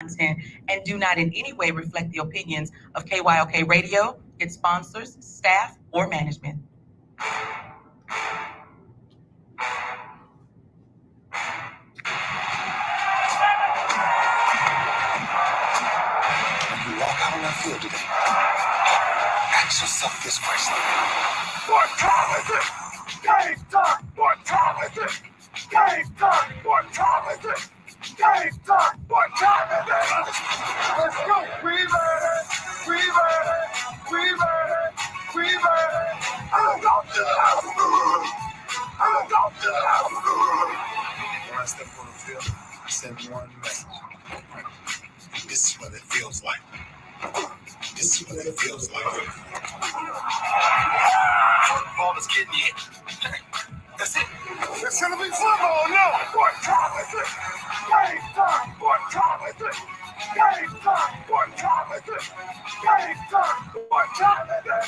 content and do not in any way reflect the opinions of KYOK Radio, its sponsors, staff, or management. When you walk out on that field today, ask yourself this question. What time is it? Game time! What time is it? Game time! What time is it? Game time! What time is it? Let's go! We ready! We ready! We ready! We ready! I'm going to the house! I'm going to the house! When I step on the field, I send one message. This is what it feels like. This is what it feels like. Ball is getting hit. That's it. It's gonna be football now. What time is it? Game time. What time is it? Game time. What time is it? Game time. What time is it?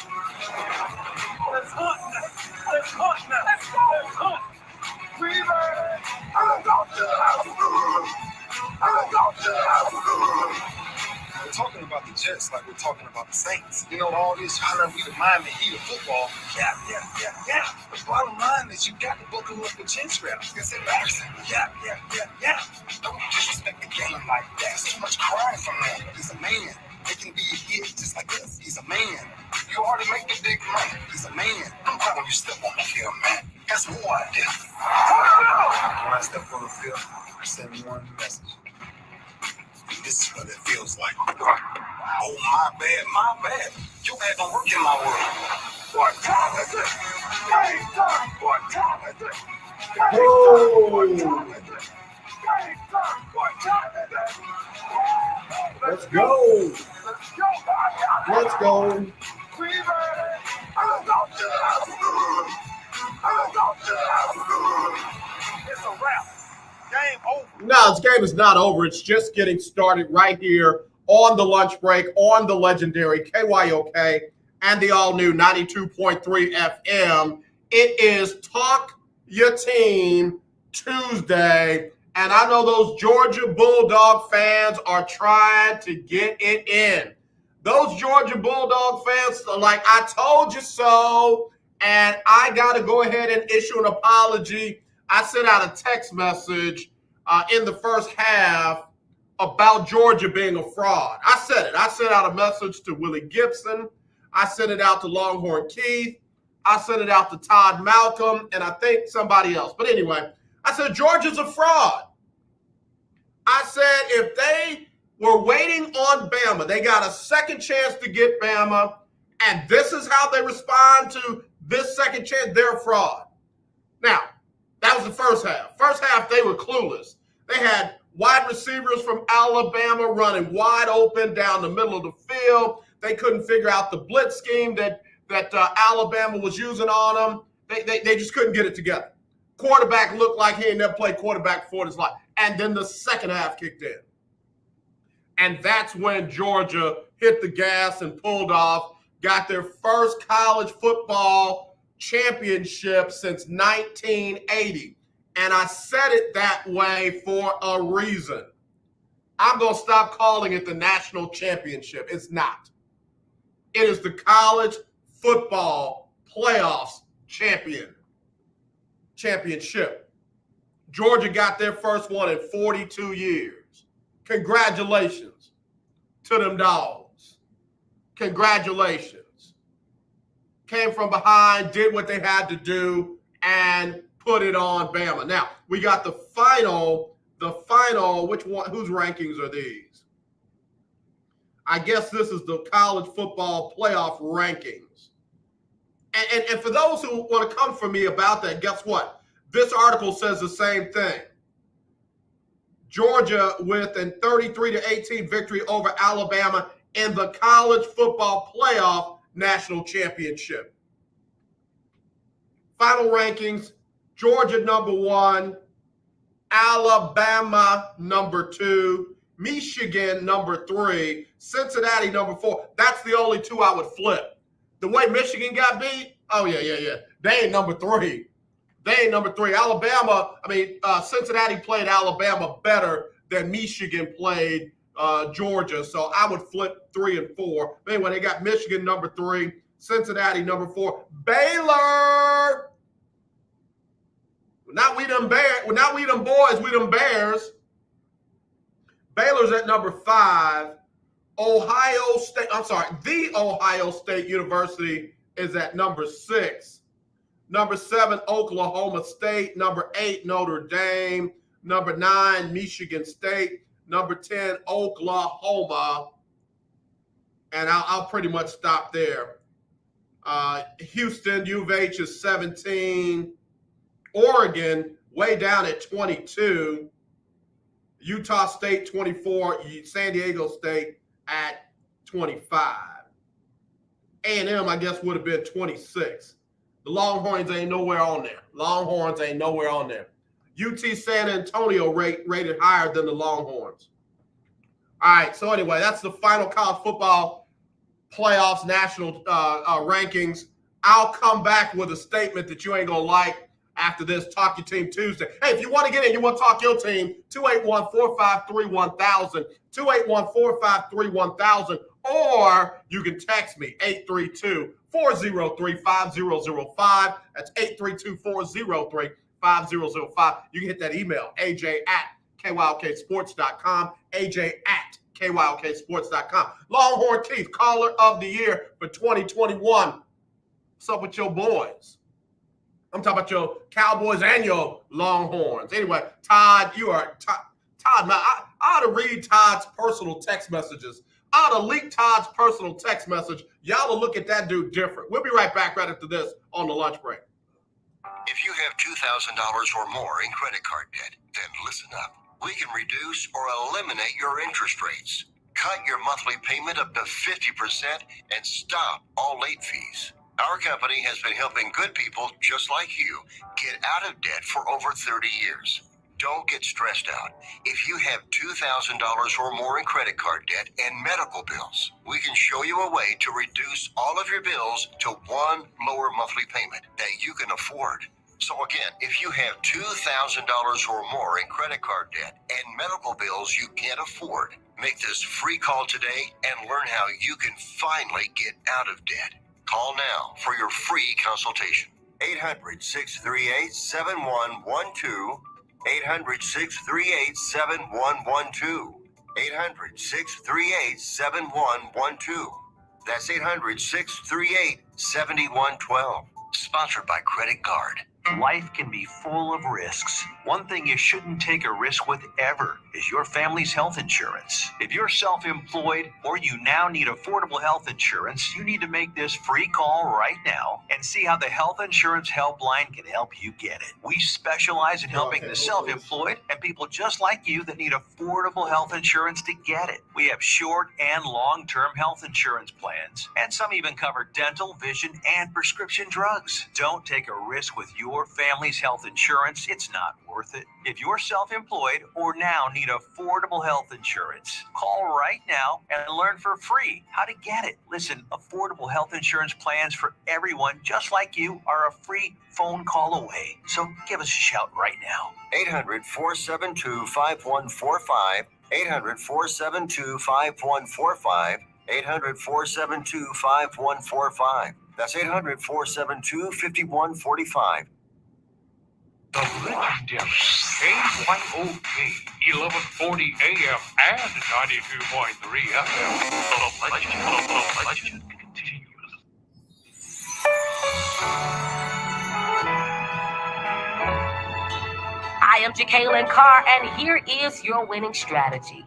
Let's hunt now. Let's hunt now. Let's go. Let's hunt. We ready? I'm going to the house. I'm going to the house. We're talking about the Jets like we're talking about the Saints. You know, all this trying to be the Miami Heat of football. Yeah. The bottom line is you got to buckle up with chin straps. It's embarrassing. Yeah. Don't disrespect the game like that. There's too much crying from him. He's a man. They can be a hit just like us. He's a man. You already make the big money. He's a man. I'm proud when you step on the field, man. That's who I am. When I step on the field, I send one message. This is what it feels like. Oh, my bad. You had to work in my world. What time is it? Game time. What time is it? Game time. What time is it? Game time. What time is it? Let's go. Let's go. We ready? I'm going to the house. I'm going to the house. It's a wrap. Game over. No, this game is not over. It's just getting started right here on the lunch break on the legendary KYOK and the all-new 92.3 FM. It is Talk Your Team Tuesday, and I know those Georgia Bulldog fans are trying to get it in. Those Georgia Bulldog fans are like, I told you so, and I got to go ahead and issue an apology. I sent out a text message in the first half about Georgia being a fraud. I said it. I sent out a message to Willie Gibson. I sent it out to Longhorn Keith. I sent it out to Todd Malcolm, and I think somebody else. But anyway, I said Georgia's a fraud. I said if they were waiting on Bama, they got a second chance to get Bama, and this is how they respond to this second chance, they're a fraud. Now, that was the first half. First half, they were clueless. They had wide receivers from Alabama running wide open down the middle of the field. They couldn't figure out the blitz scheme that Alabama was using on them. They just couldn't get it together. Quarterback looked like he had never played quarterback before in his life. And then the second half kicked in. And that's when Georgia hit the gas and pulled off, got their first college football championship since 1980. And I said it that way for a reason. I'm going to stop calling it the national championship. It's not. It is the college football playoffs championship. Georgia got their first one in 42 years. Congratulations to them dogs. Congratulations. Came from behind, did what they had to do, and put it on Bama. Now, we got the final, which one, whose rankings are these? I guess this is the college football playoff rankings. And for those who want to come for me about that, guess what? This article says the same thing. Georgia with a 33-18 victory over Alabama in the college football playoff national championship. Final rankings, Georgia number 1, Alabama number 2, Michigan number 3, Cincinnati number 4. That's the only two I would flip. The way Michigan got beat, oh yeah. They ain't number 3. Alabama, Cincinnati played Alabama better than Michigan played Georgia. So I would flip 3 and 4. But anyway, they got Michigan number 3, Cincinnati number 4, Baylor. Not we them boys, we them Bears. Baylor's at number 5. The Ohio State University is at number 6. Number 7, Oklahoma State. Number 8, Notre Dame. Number 9, Michigan State. Number 10, Oklahoma. And I'll pretty much stop there. Houston, U of H is 17. Oregon, way down at 22. Utah State, 24. San Diego State at 25. A&M, I guess, would have been 26. The Longhorns ain't nowhere on there. UT San Antonio rated higher than the Longhorns. All right, so anyway, that's the final college football playoffs national rankings. I'll come back with a statement that you ain't going to like after this Talk Your Team Tuesday. Hey, if you want to get in, you want to talk your team, 281-453-1000, 281-453-1000, or you can text me, 832-403-5005. That's 832-403-5005. You can hit that email, aj@kyoksports.com, aj@kyoksports.com. Longhorn Keith, caller of the year for 2021. What's up with your boys? I'm talking about your Cowboys and your Longhorns. Anyway, Todd, Todd, man, I ought to read Todd's personal text messages. I ought to leak Todd's personal text message. Y'all will look at that dude different. We'll be right back right after this on the lunch break. If you have $2,000 or more in credit card debt, then listen up. We can reduce or eliminate your interest rates. Cut your monthly payment up to 50% and stop all late fees. Our company has been helping good people just like you get out of debt for over 30 years. Don't get stressed out. If you have $2,000 or more in credit card debt and medical bills, we can show you a way to reduce all of your bills to one lower monthly payment that you can afford. So again, if you have $2,000 or more in credit card debt and medical bills you can't afford, make this free call today and learn how you can finally get out of debt. Call now for your free consultation. 800-638-7112. 800-638-7112. 800-638-7112. That's 800-638-7112. Sponsored by Credit Card. Life can be full of risks. One thing you shouldn't take a risk with ever is your family's health insurance. If you're self-employed or you now need affordable health insurance, you need to make this free call right now and see how the Health Insurance Helpline can help you get it. We specialize in helping the self-employed and people just like you that need affordable health insurance to get it. We have short and long-term health insurance plans, and some even cover dental, vision, and prescription drugs. Don't take a risk with your family's health insurance. It's not worth it. If you're self-employed or now need affordable health insurance, call right now and learn for free how to get it. Listen, affordable health insurance plans for everyone just like you are a free phone call away. So give us a shout right now. 800-472-5145. 800-472-5145. 800-472-5145. That's 800-472-5145. The legendary KYOK 1140 AM and 92.3 FM. The legend continues. I am Jacqueline Carr, and here is your winning strategy.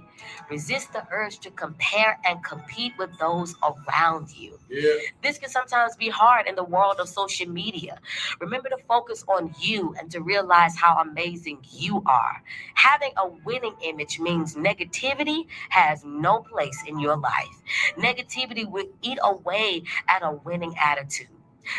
Resist the urge to compare and compete with those around you. Yeah. This can sometimes be hard in the world of social media. Remember to focus on you and to realize how amazing you are. Having a winning image means negativity has no place in your life. Negativity will eat away at a winning attitude.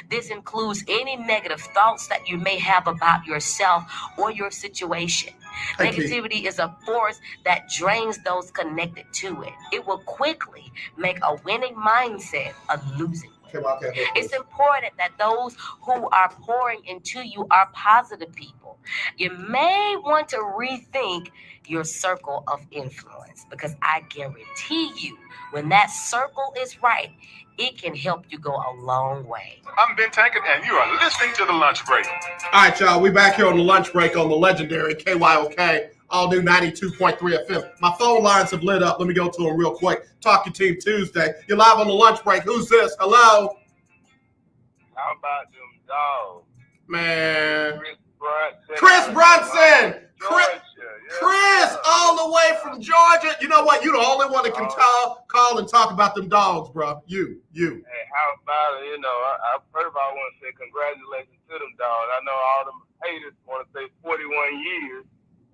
This includes any negative thoughts that you may have about yourself or your situation. Negativity is a force that drains those connected to it. It will quickly make a winning mindset a losing one. Okay. It's important that those who are pouring into you are positive people. You may want to rethink your circle of influence, because I guarantee you, when that circle is right, it can help you go a long way. I'm Ben Tankard, and you are listening to The Lunch Break. All right, y'all. We back here on the lunch break on the legendary KYOK, all new 92.3 FM. My phone lines have lit up. Let me go to them real quick. Talk Your Team Tuesday. You're live on the lunch break. Who's this? Hello? How about them dogs? Man. Chris Brunson. Chris, all the way from Georgia. You know what? You the only one that can call and talk about them dogs, bro. You. Hey, how about it? I first of all, I want to say congratulations to them dogs. I know all them haters want to say 41 years,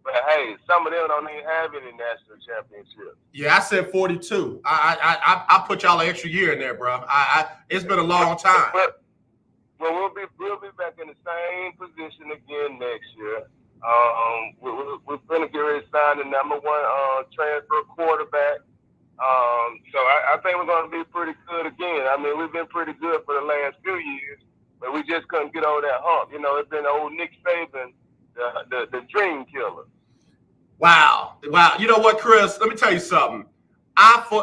but hey, some of them don't even have any national championships. Yeah, I said 42. I put y'all an extra year in there, bro. It's been a long time. Well, we'll be back in the same position again next year. We're going to get ready to sign the number one transfer quarterback. So I think we're going to be pretty good again. I mean, we've been pretty good for the last few years, but we just couldn't get over that hump. It's been old Nick Saban, the dream killer. Wow. You know what, Chris? Let me tell you something.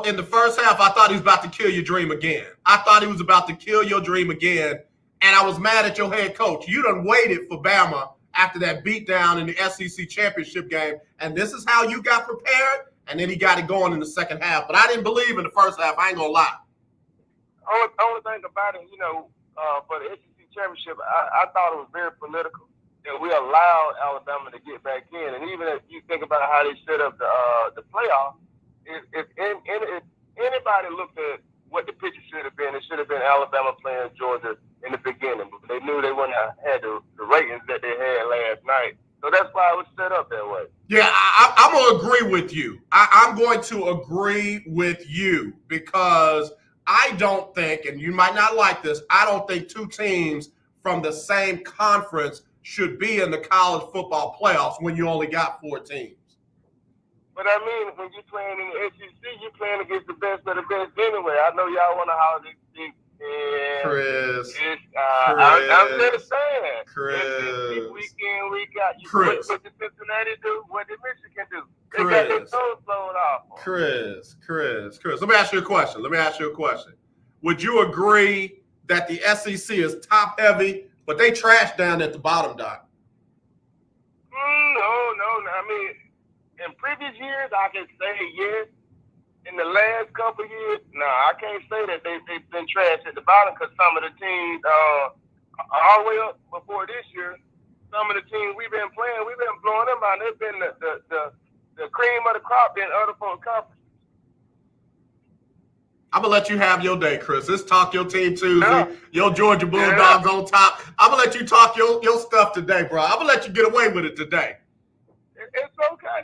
In the first half, I thought he was about to kill your dream again. I thought he was about to kill your dream again, and I was mad at your head coach. You done waited for Bama after that beatdown in the SEC championship game, and this is how you got prepared, and then he got it going in the second half. But I didn't believe in the first half. I ain't gonna lie. Only thing about it, for the SEC championship, I thought it was very political. We allowed Alabama to get back in, and even if you think about how they set up the playoff, if anybody looked at what the picture should have been, it should have been Alabama playing Georgia in the beginning. But they knew they wouldn't have had the ratings that they had last night. So that's why it was set up that way. Yeah, I'm going to agree with you. I'm going to agree with you because I don't think, and you might not like this, I don't think two teams from the same conference should be in the college football playoffs when you only got 4 teams. But I mean, when you're playing in the SEC, you're playing against the best of the best anyway. I know y'all want to holler this big. Chris. I'm just saying. Chris. Week in, week out. Chris. What did Cincinnati do? What did Michigan do? They Chris. got their toes blown off. Chris. Let me ask you a question. Would you agree that the SEC is top heavy, but they trash down at the bottom, Doc? No. I mean, in previous years, I can say yes. In the last couple of years, no, I can't say that they've been trash at the bottom because some of the teams, all the way up before this year, some of the teams we've been playing, we've been blowing them out. They've been the cream of the crop in other folks' conferences. I'm going to let you have your day, Chris. Let's talk your team Tuesday. Your Georgia Bulldogs on top. I'm going to let you talk your stuff today, bro. I'm going to let you get away with it today. It's okay.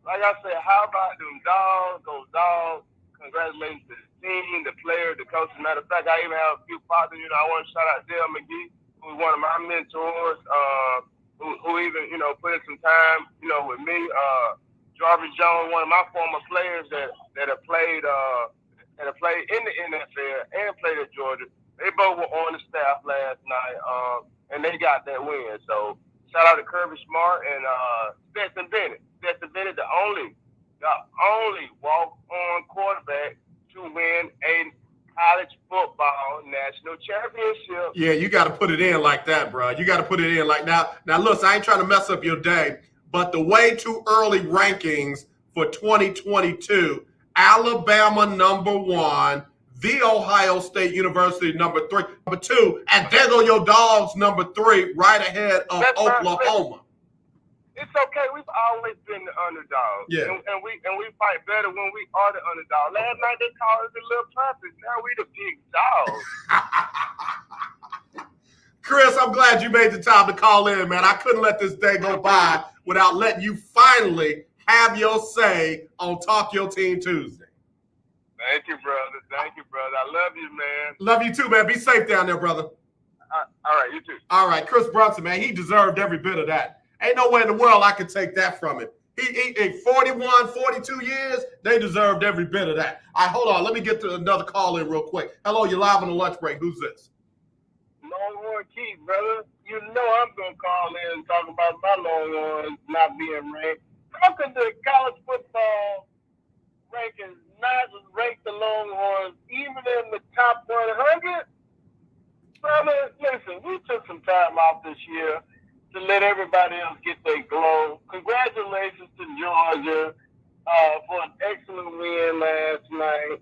Like I said, how about them dogs, those dogs? Congratulations to the team, the players, the coaches. Matter of fact, I even have a few partners. I want to shout out Dale McGee, who's one of my mentors, who even, put in some time, with me. Jarvis Jones, one of my former players that have played in the NFL and played at Georgia. They both were on the staff last night, and they got that win. So shout out to Kirby Smart and Stetson Bennett. Stetson Bennett, the only walk-on quarterback to win a college football national championship. Yeah, you got to put it in like that, bro. You got to put it in like now. Now, listen, I ain't trying to mess up your day, but the way too early rankings for 2022, Alabama #1, The Ohio State University #3, #2, and there go your dogs #3, right ahead of Oklahoma. It's okay. We've always been the underdog. Yeah. And we fight better when we are the underdog. Last night they called us the little puppets. Now we the big dogs. Chris, I'm glad you made the time to call in, man. I couldn't let this day go by without letting you finally have your say on Talk Your Team Tuesday. Thank you, brother. I love you, man. Love you too, man. Be safe down there, brother. All right, you too. All right, Chris Brunson, man, he deserved every bit of that. Ain't no way in the world I could take that from him. He 41, 42 years, they deserved every bit of that. All right, hold on. Let me get to another call in real quick. Hello, you're live on the lunch break. Who's this? Longhorn Keith, brother. You know I'm going to call in and talk about my Longhorns not being ranked. How could the college football rankings not rank the Longhorns even in the top 100? Brother, listen, we took some time off this year to let everybody else get their glow. Congratulations to Georgia for an excellent win last night.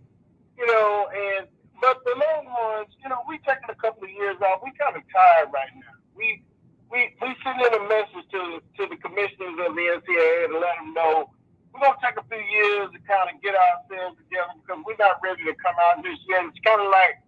But the Longhorns, we taking a couple of years off. We kind of tired right now. We send in a message to the commissioners of the NCAA to let them know we're going to take a few years to kind of get ourselves together because we're not ready to come out this year. It's kind of like,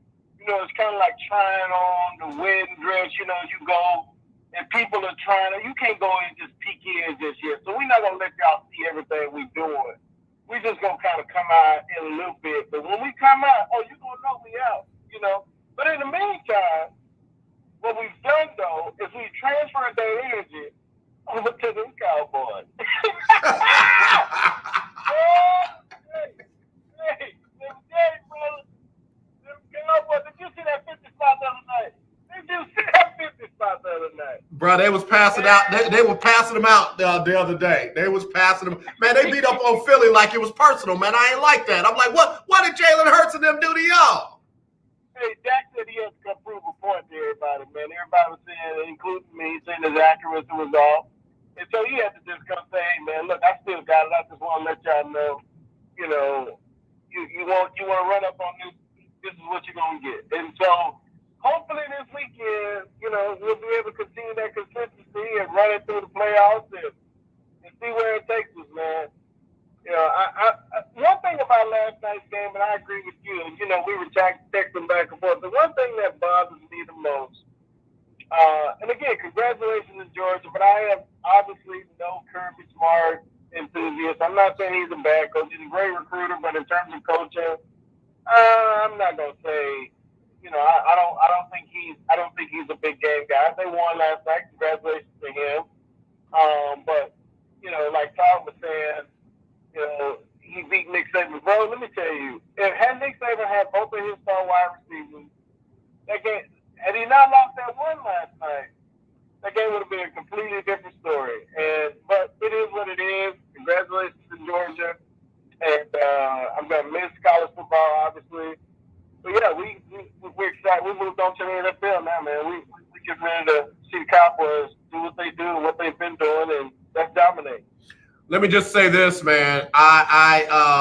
trying on the wedding dress. You go and people are trying to, you can't go and just peek in just yet. So we're not going to let y'all see everything we're doing. We're just going to kind of come out in a little bit. But when we come out, you're going to know we out, But in the meantime, what we've done, though, is we transferred that energy over to them Cowboys. Hey, brother. Them Cowboys, did you see that 50 spot the other night? Did you see that 50 spot the other night? Bro, they was passing out. They were passing them out the other day. They was passing them. Man, they beat up on Philly like it was personal, man. I ain't like that. I'm like, what did Jalen Hurts and them do to y'all? Hey, Dak said he has to come prove a point to everybody, man. Everybody was saying, including me, saying his accuracy was off. And so he had to just come say, hey, man, look, I still got it. I just want to let y'all know, you want to run up on this is what you're going to get. And so hopefully this weekend, we'll be able to continue that consistency and run it through the playoffs and see where it takes us, man. One thing about last night's game, and I agree with you, we were texting back and forth. The one thing that bothers me the most, and again, congratulations to Georgia, but I am obviously no Kirby Smart enthusiast. I'm not saying he's a bad coach. He's a great recruiter, but in terms of coaching, I'm not gonna say. I don't think he's a big game guy. They won last night. Congratulations to him. But like Tom was saying, he beat Nick Saban. Bro, let me tell you, had Nick Saban had both of his star wide receivers, that game, had he not lost that one last night, that game would have been a completely different story. But it is what it is. Congratulations to Georgia. And I'm going to miss college football, obviously. But, yeah, we're excited. We moved on to the NFL now, man. We get ready to see the Cowboys do what they do and what they've been doing, and let's dominate. Let me just say this, man. I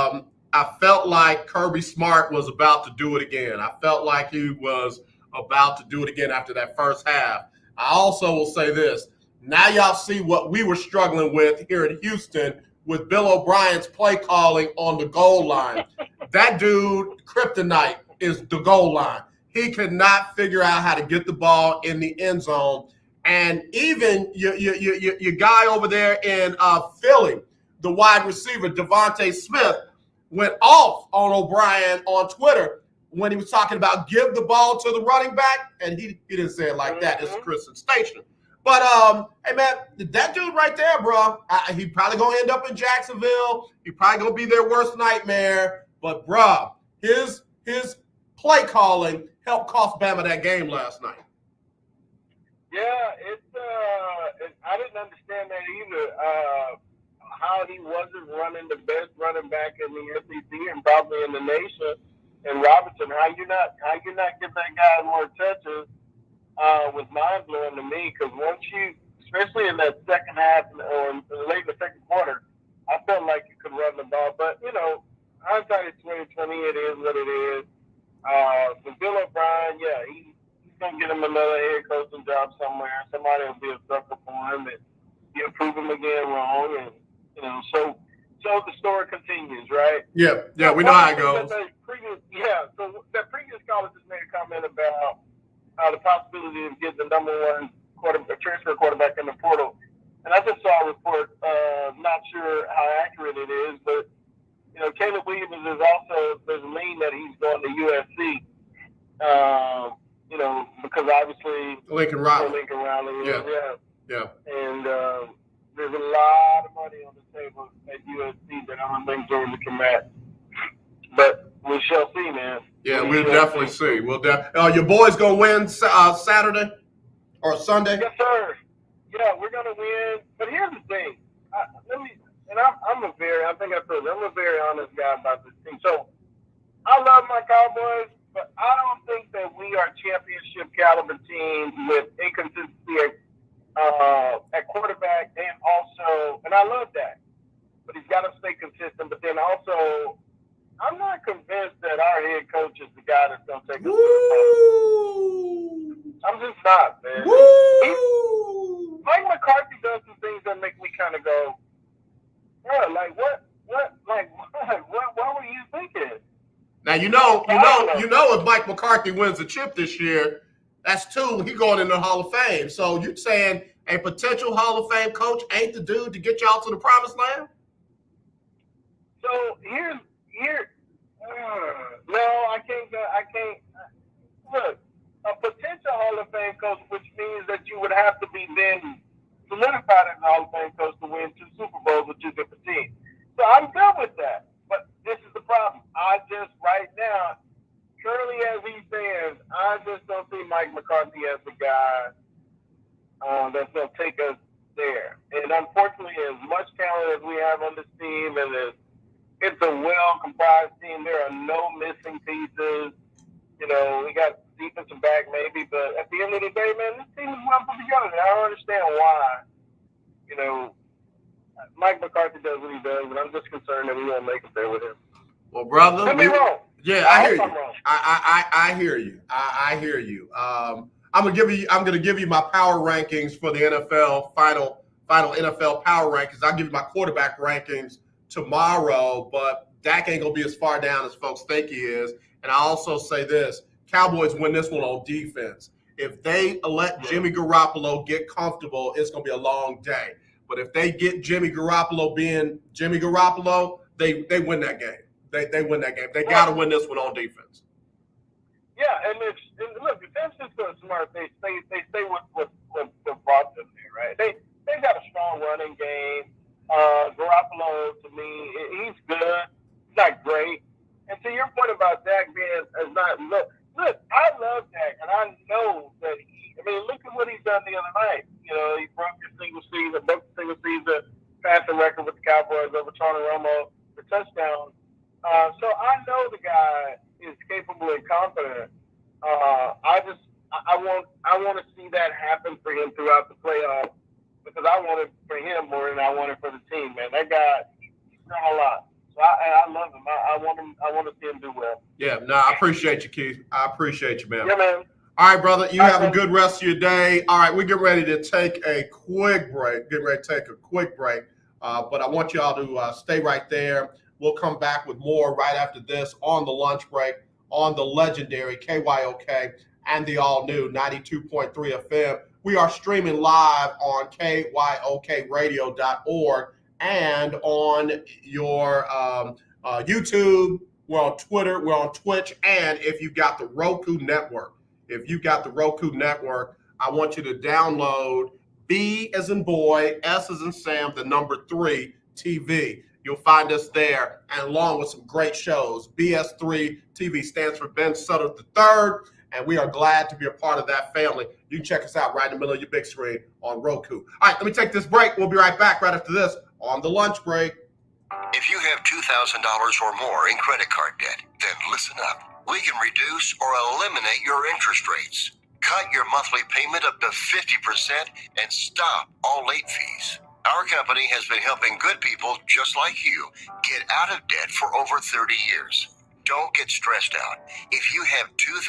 felt like Kirby Smart was about to do it again. I felt like he was about to do it again after that first half. I also will say this. Now y'all see what we were struggling with here in Houston with Bill O'Brien's play calling on the goal line. That dude, kryptonite, is the goal line. He could not figure out how to get the ball in the end zone. And even your guy over there in Philly, the wide receiver, Devontae Smith, went off on O'Brien on Twitter when he was talking about give the ball to the running back. And he didn't say it like that. It's a Christian station. But, hey, man, that dude right there, bro, he probably going to end up in Jacksonville. He probably going to be their worst nightmare. But, bro, his play calling helped cost Bama that game last night. Yeah, I didn't understand that either. How he wasn't running the best running back in the SEC and probably in the nation. And Robinson, how you not get that guy more touches was mind blowing to me. Because once you, especially in that second half or late in the second quarter, I felt like you could run the ball. But hindsight is 2020. It is what it is. So Bill O'Brien, yeah, he's gonna get him another head coaching job somewhere. Somebody will be a sucker for him, and he'll prove him again wrong. And so the story continues, right? Yeah, we know how it goes. So that previous caller just made a comment about the possibility of getting the number one transfer quarterback in the portal. And I just saw a report, not sure how accurate it is, but Caleb Williams is also, there's a lean that he's going to USC. Because obviously Lincoln Riley. Yeah. Yeah. And there's a lot of money on the table at USC that I don't think Georgia can match. But we shall see, man. Yeah, we'll definitely see. Your boys gonna win Saturday or Sunday? Yes, sir. Yeah, we're gonna win. But here's the thing. I'm a very honest guy about this team. So I love my Cowboys, but I don't think that we are championship caliber team with inconsistency at quarterback, and I love that. But he's got to stay consistent. But then also, I'm not convinced that our head coach is the guy that's going to take us to the playoffs. I'm just not, man. Mike McCarthy does some things that make me kind of go, yeah, like what were you thinking? Now you know if Mike McCarthy wins the chip this year, that's two. He going in the Hall of Fame. So you saying a potential Hall of Fame coach ain't the dude to get y'all to the promised land? So no, I can't. Look, a potential Hall of Fame coach, which means that you would have to be then solidified as a Hall of Fame coach to win 2 Super Bowls with 2 different teams. So I'm good with that. But this is the problem. I just, right now, currently as he stands, I just don't see Mike McCarthy as the guy that's going to take us there. And unfortunately, as much talent as we have on this team, and it's a well-comprised team, there are no missing pieces. You know, we got defensive back maybe, but at the end of the day, man, this team is well put together. And I don't understand why, you know, Mike McCarthy does what he does, and I'm just concerned that we won't make it there with him. Well, brother, Could be wrong. Yeah, I hear you. I hear you. I hear you. I'm gonna give you my power rankings for the NFL final NFL power rankings. I'll give you my quarterback rankings tomorrow, but Dak ain't gonna be as far down as folks think he is. And I also say this: Cowboys win this one on defense. If they let Jimmy Garoppolo get comfortable, it's gonna be a long day. But if they get Jimmy Garoppolo being Jimmy Garoppolo, they win that game. They win that game. They got to win this one on defense. Yeah, and look, the San Francisco is smart. They stay with brought them there, right? They got a strong running game. Garoppolo, to me, he's good. He's not great. And to your point about Dak being as not look, I love Dak, and I know that look at what he's done the other night. You know, he broke the single season passing record with the Cowboys over Tony Romo for touchdowns. So I know the guy is capable and confident. I want to see that happen for him throughout the playoffs because I want it for him more than I want it for the team. Man, that guy, he's done a lot. So I love him. I want to see him do well. Yeah, no, I appreciate you, Keith. I appreciate you, man. Yeah, man. All right, brother. You have a good rest of your day. All right, we get ready to take a quick break. But I want y'all to stay right there. We'll come back with more right after this on the lunch break on the legendary KYOK and the all-new 92.3 FM. We are streaming live on KYOKradio.org and on your YouTube. We're on Twitter. We're on Twitch. And if you've got the Roku network, I want you to download B as in boy, S as in Sam, the number 3 TV. You'll find us there, and along with some great shows. BS3 TV stands for Ben Sutter III, and we are glad to be a part of that family. You can check us out right in the middle of your big screen on Roku. All right, let me take this break. We'll be right back right after this on the lunch break. If you have $2,000 or more in credit card debt, then listen up. We can reduce or eliminate your interest rates. Cut your monthly payment up to 50% and stop all late fees. Our company has been helping good people just like you get out of debt for over 30 years. Don't get stressed out. If you have $2,000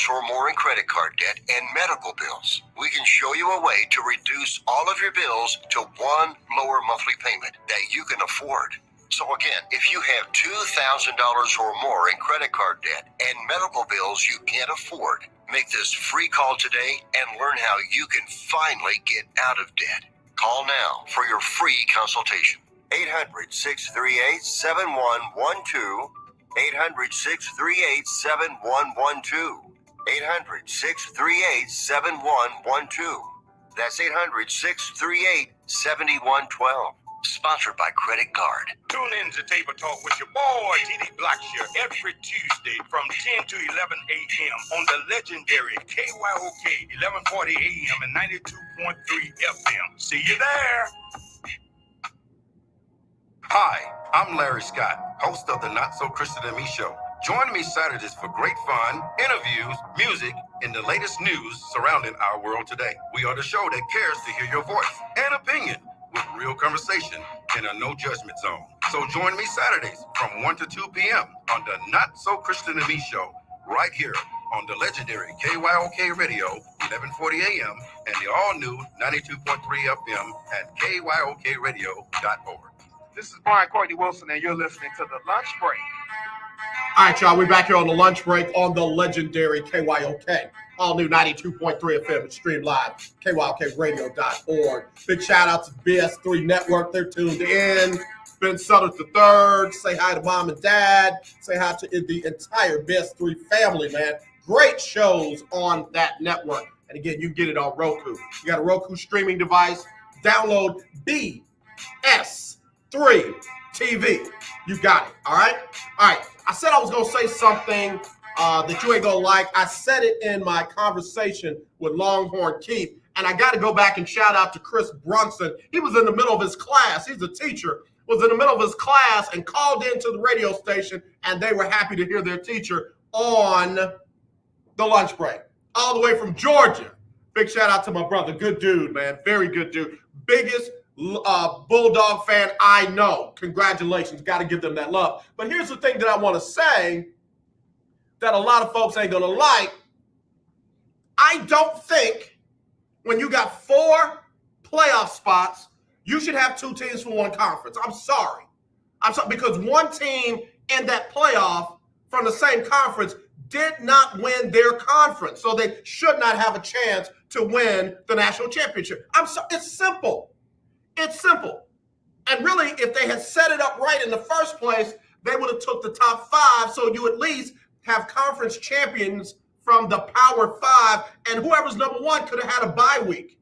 or more in credit card debt and medical bills, we can show you a way to reduce all of your bills to one lower monthly payment that you can afford. So again, if you have $2,000 or more in credit card debt and medical bills you can't afford, make this free call today and learn how you can finally get out of debt. Call now for your free consultation. 800-638-7112. 800-638-7112. 800-638-7112. That's 800-638-7112. Sponsored by Credit Card. Tune in to Table Talk with your boy, TD Blackshear, every Tuesday from 10 to 11 a.m. on the legendary KYOK 1140 a.m. and 92.3 FM. See you there. Hi, I'm Larry Scott, host of the Not So Christian and Me Show. Join me Saturdays for great fun, interviews, music, and the latest news surrounding our world today. We are the show that cares to hear your voice and opinion with real conversation in a no judgment zone. So join me Saturdays from 1 to 2 p.m. on the Not So Christian and Me Show, right here on the legendary KYOK Radio, 1140 a.m. and the all-new 92.3 FM at KYOKradio.org. This is Brian Courtney Wilson, and you're listening to The Lunch Break. All right, y'all, we're back here on the lunch break on the legendary KYOK. All new 92.3 FM. It's streamed live, KYOKradio.org. Big shout out to BS3 Network. They're tuned in. Ben Sutter III. Say hi to mom and dad. Say hi to the entire BS3 family, man. Great shows on that network. And again, you can get it on Roku. You got a Roku streaming device. Download BS3 TV. You got it. All right? All right. I said I was going to say something that you ain't going to like. I said it in my conversation with Longhorn Keith, and I got to go back and shout out to Chris Brunson. He was in the middle of his class. He's a teacher. Was in the middle of his class and called into the radio station, and they were happy to hear their teacher on the lunch break. All the way from Georgia. Big shout out to my brother. Good dude, man. Very good dude. Biggest Bulldog fan I know. Congratulations. Got to give them that love. But here's the thing that I want to say that a lot of folks ain't going to like. I don't think when you got 4 playoff spots, you should have 2 teams from one conference. I'm sorry. Because one team in that playoff from the same conference did not win their conference. So they should not have a chance to win the national championship. It's simple. It's simple. And really, if they had set it up right in the first place, they would have took the top 5. So you at least have conference champions from the Power 5. And whoever's number 1 could have had a bye week.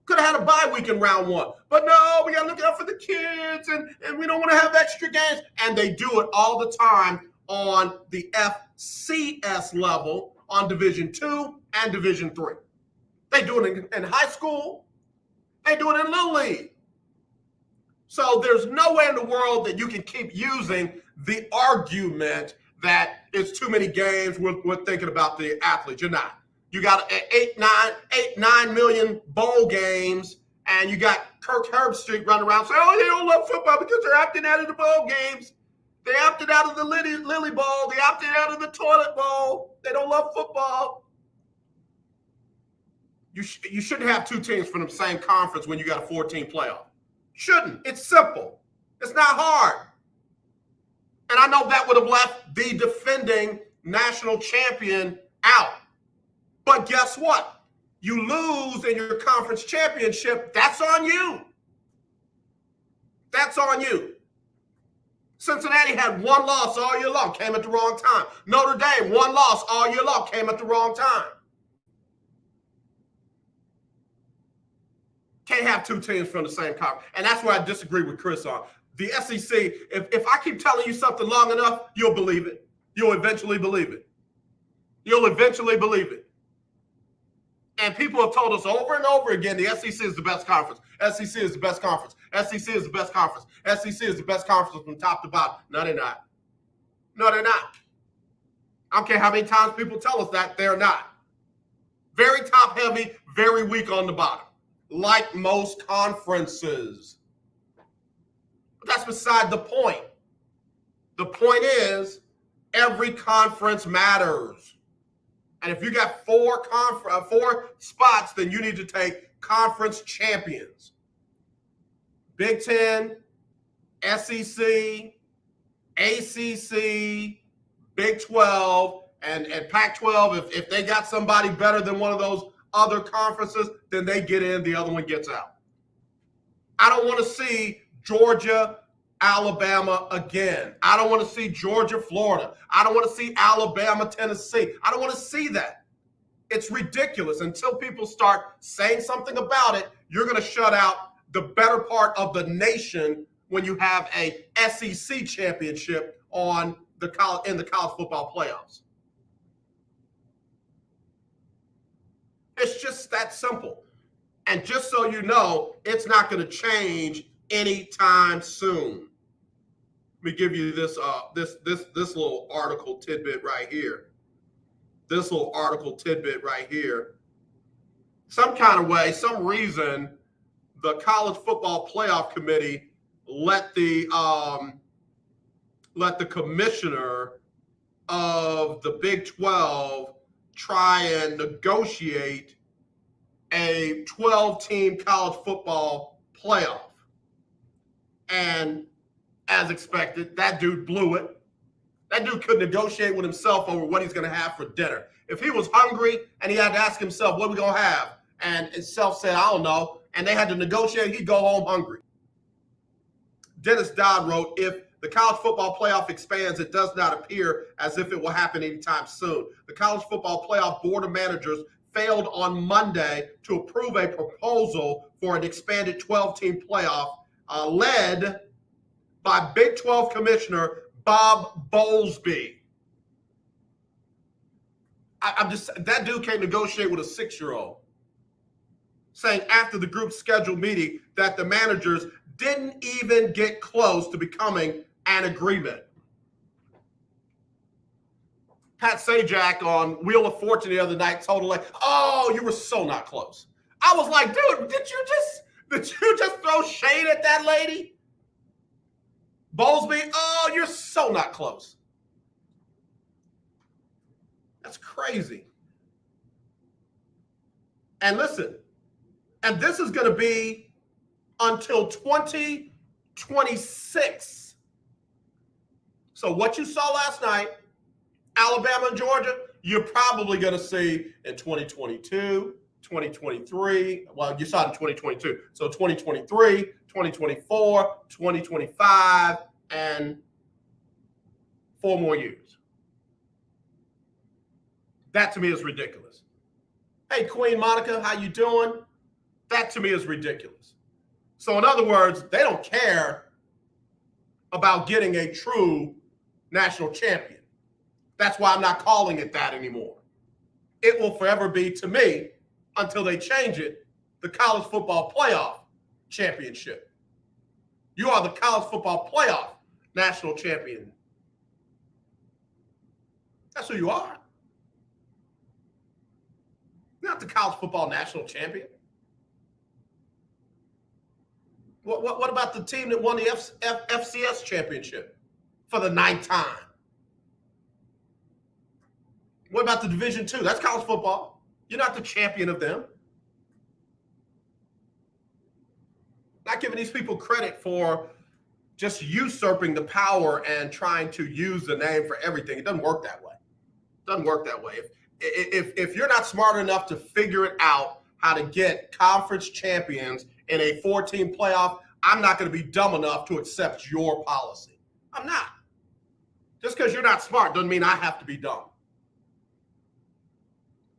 Could have had a bye week in round 1. But no, we got to look out for the kids. And we don't want to have extra games. And they do it all the time on the FCS level, on Division 2 and Division 3. They do it in high school. They do it in Little League. So there's no way in the world that you can keep using the argument that it's too many games. We're thinking about the athletes. You're not. You got 9 million bowl games, and you got Kirk Herbstreit running around saying, oh, they don't love football because they're opting out of the bowl games. They opted out of the Lily Bowl. They opted out of the Toilet Bowl. They don't love football. You shouldn't have 2 teams from the same conference when you got a 14 playoff. Shouldn't. It's simple. It's not hard. And I know that would have left the defending national champion out. But guess what? You lose in your conference championship, that's on you. That's on you. Cincinnati had 1 loss all year long, came at the wrong time. Notre Dame, 1 loss all year long, came at the wrong time. Can't have 2 teams from the same conference. And that's where I disagree with Chris on. The SEC, if I keep telling you something long enough, you'll believe it. You'll eventually believe it. You'll eventually believe it. And people have told us over and over again, the SEC is the best conference. SEC is the best conference. SEC is the best conference. SEC is the best conference from top to bottom. No, they're not. No, they're not. I don't care how many times people tell us that, they're not. Very top heavy, very weak on the bottom. Like most conferences. But that's beside the point. The point is, every conference matters. And if you got 4 spots, then you need to take conference champions. Big Ten, SEC, ACC, Big 12, and Pac-12. If they got somebody better than one of those other conferences, then they get in, the other one gets out. I don't want to see Georgia, Alabama again. I don't want to see Georgia, Florida. I don't want to see Alabama, Tennessee. I don't want to see that. It's ridiculous. Until people start saying something about it, you're going to shut out the better part of the nation when you have a SEC championship in the college football playoffs. It's just that simple. And just so you know, it's not going to change anytime soon. Let me give you this little article tidbit right here. This little article tidbit right here. Some kind of way, some reason, the College Football Playoff Committee let the commissioner of the Big 12 try and negotiate a 12-team college football playoff. And as expected, that dude blew it. That dude couldn't negotiate with himself over what he's going to have for dinner. If he was hungry and he had to ask himself, what are we going to have? And himself said, I don't know. And they had to negotiate, he'd go home hungry. Dennis Dodd wrote, if the college football playoff expands, it does not appear as if it will happen anytime soon. The College Football Playoff Board of Managers failed on Monday to approve a proposal for an expanded 12-team playoff led by Big 12 Commissioner Bob Bowlesby. That dude can't negotiate with a 6-year-old, saying after the group's scheduled meeting that the managers didn't even get close to becoming an agreement. Pat Sajak on Wheel of Fortune the other night told her, like, oh, you were so not close. I was like, dude, did you just throw shade at that lady? Bowlesby, oh, you're so not close. That's crazy. And listen, and this is going to be until 2026. So what you saw last night, Alabama and Georgia, you're probably going to see in 2022, 2023. Well, you saw it in 2022. So 2023, 2024, 2025, and 4 more years. That to me is ridiculous. Hey, Queen Monica, how you doing? That to me is ridiculous. So in other words, they don't care about getting a true national champion. That's why I'm not calling it that anymore. It will forever be, to me, until they change it, the College Football Playoff Championship. You are the College Football Playoff National Champion. That's who you are. You're not the College Football National Champion. What about the team that won the FCS Championship for the 9th time? What about the Division II? That's college football. You're not the champion of them. Not giving these people credit for just usurping the power and trying to use the name for everything. It doesn't work that way. It doesn't work that way. If you're not smart enough to figure it out how to get conference champions in a 4-team playoff, I'm not going to be dumb enough to accept your policy. I'm not. Just because you're not smart doesn't mean I have to be dumb.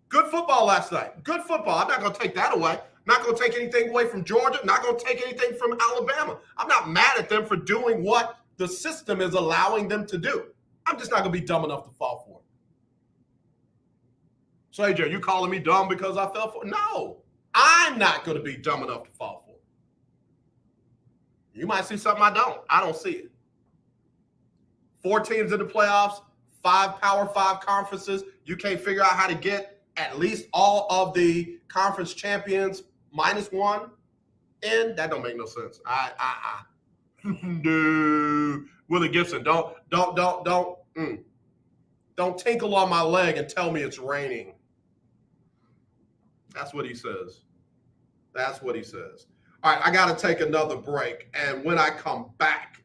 Good football last night. Good football. I'm not going to take that away. Not going to take anything away from Georgia. Not going to take anything from Alabama. I'm not mad at them for doing what the system is allowing them to do. I'm just not going to be dumb enough to fall for it. So, AJ, you calling me dumb because I fell for it? No, I'm not going to be dumb enough to fall for it. You might see something I don't. I don't see it. 4 teams in the playoffs, 5 Power 5 conferences. You can't figure out how to get at least all of the conference champions -1 in. That don't make no sense. No. Willie Gibson, don't tinkle on my leg and tell me it's raining. That's what he says. That's what he says. All right, I got to take another break. And when I come back,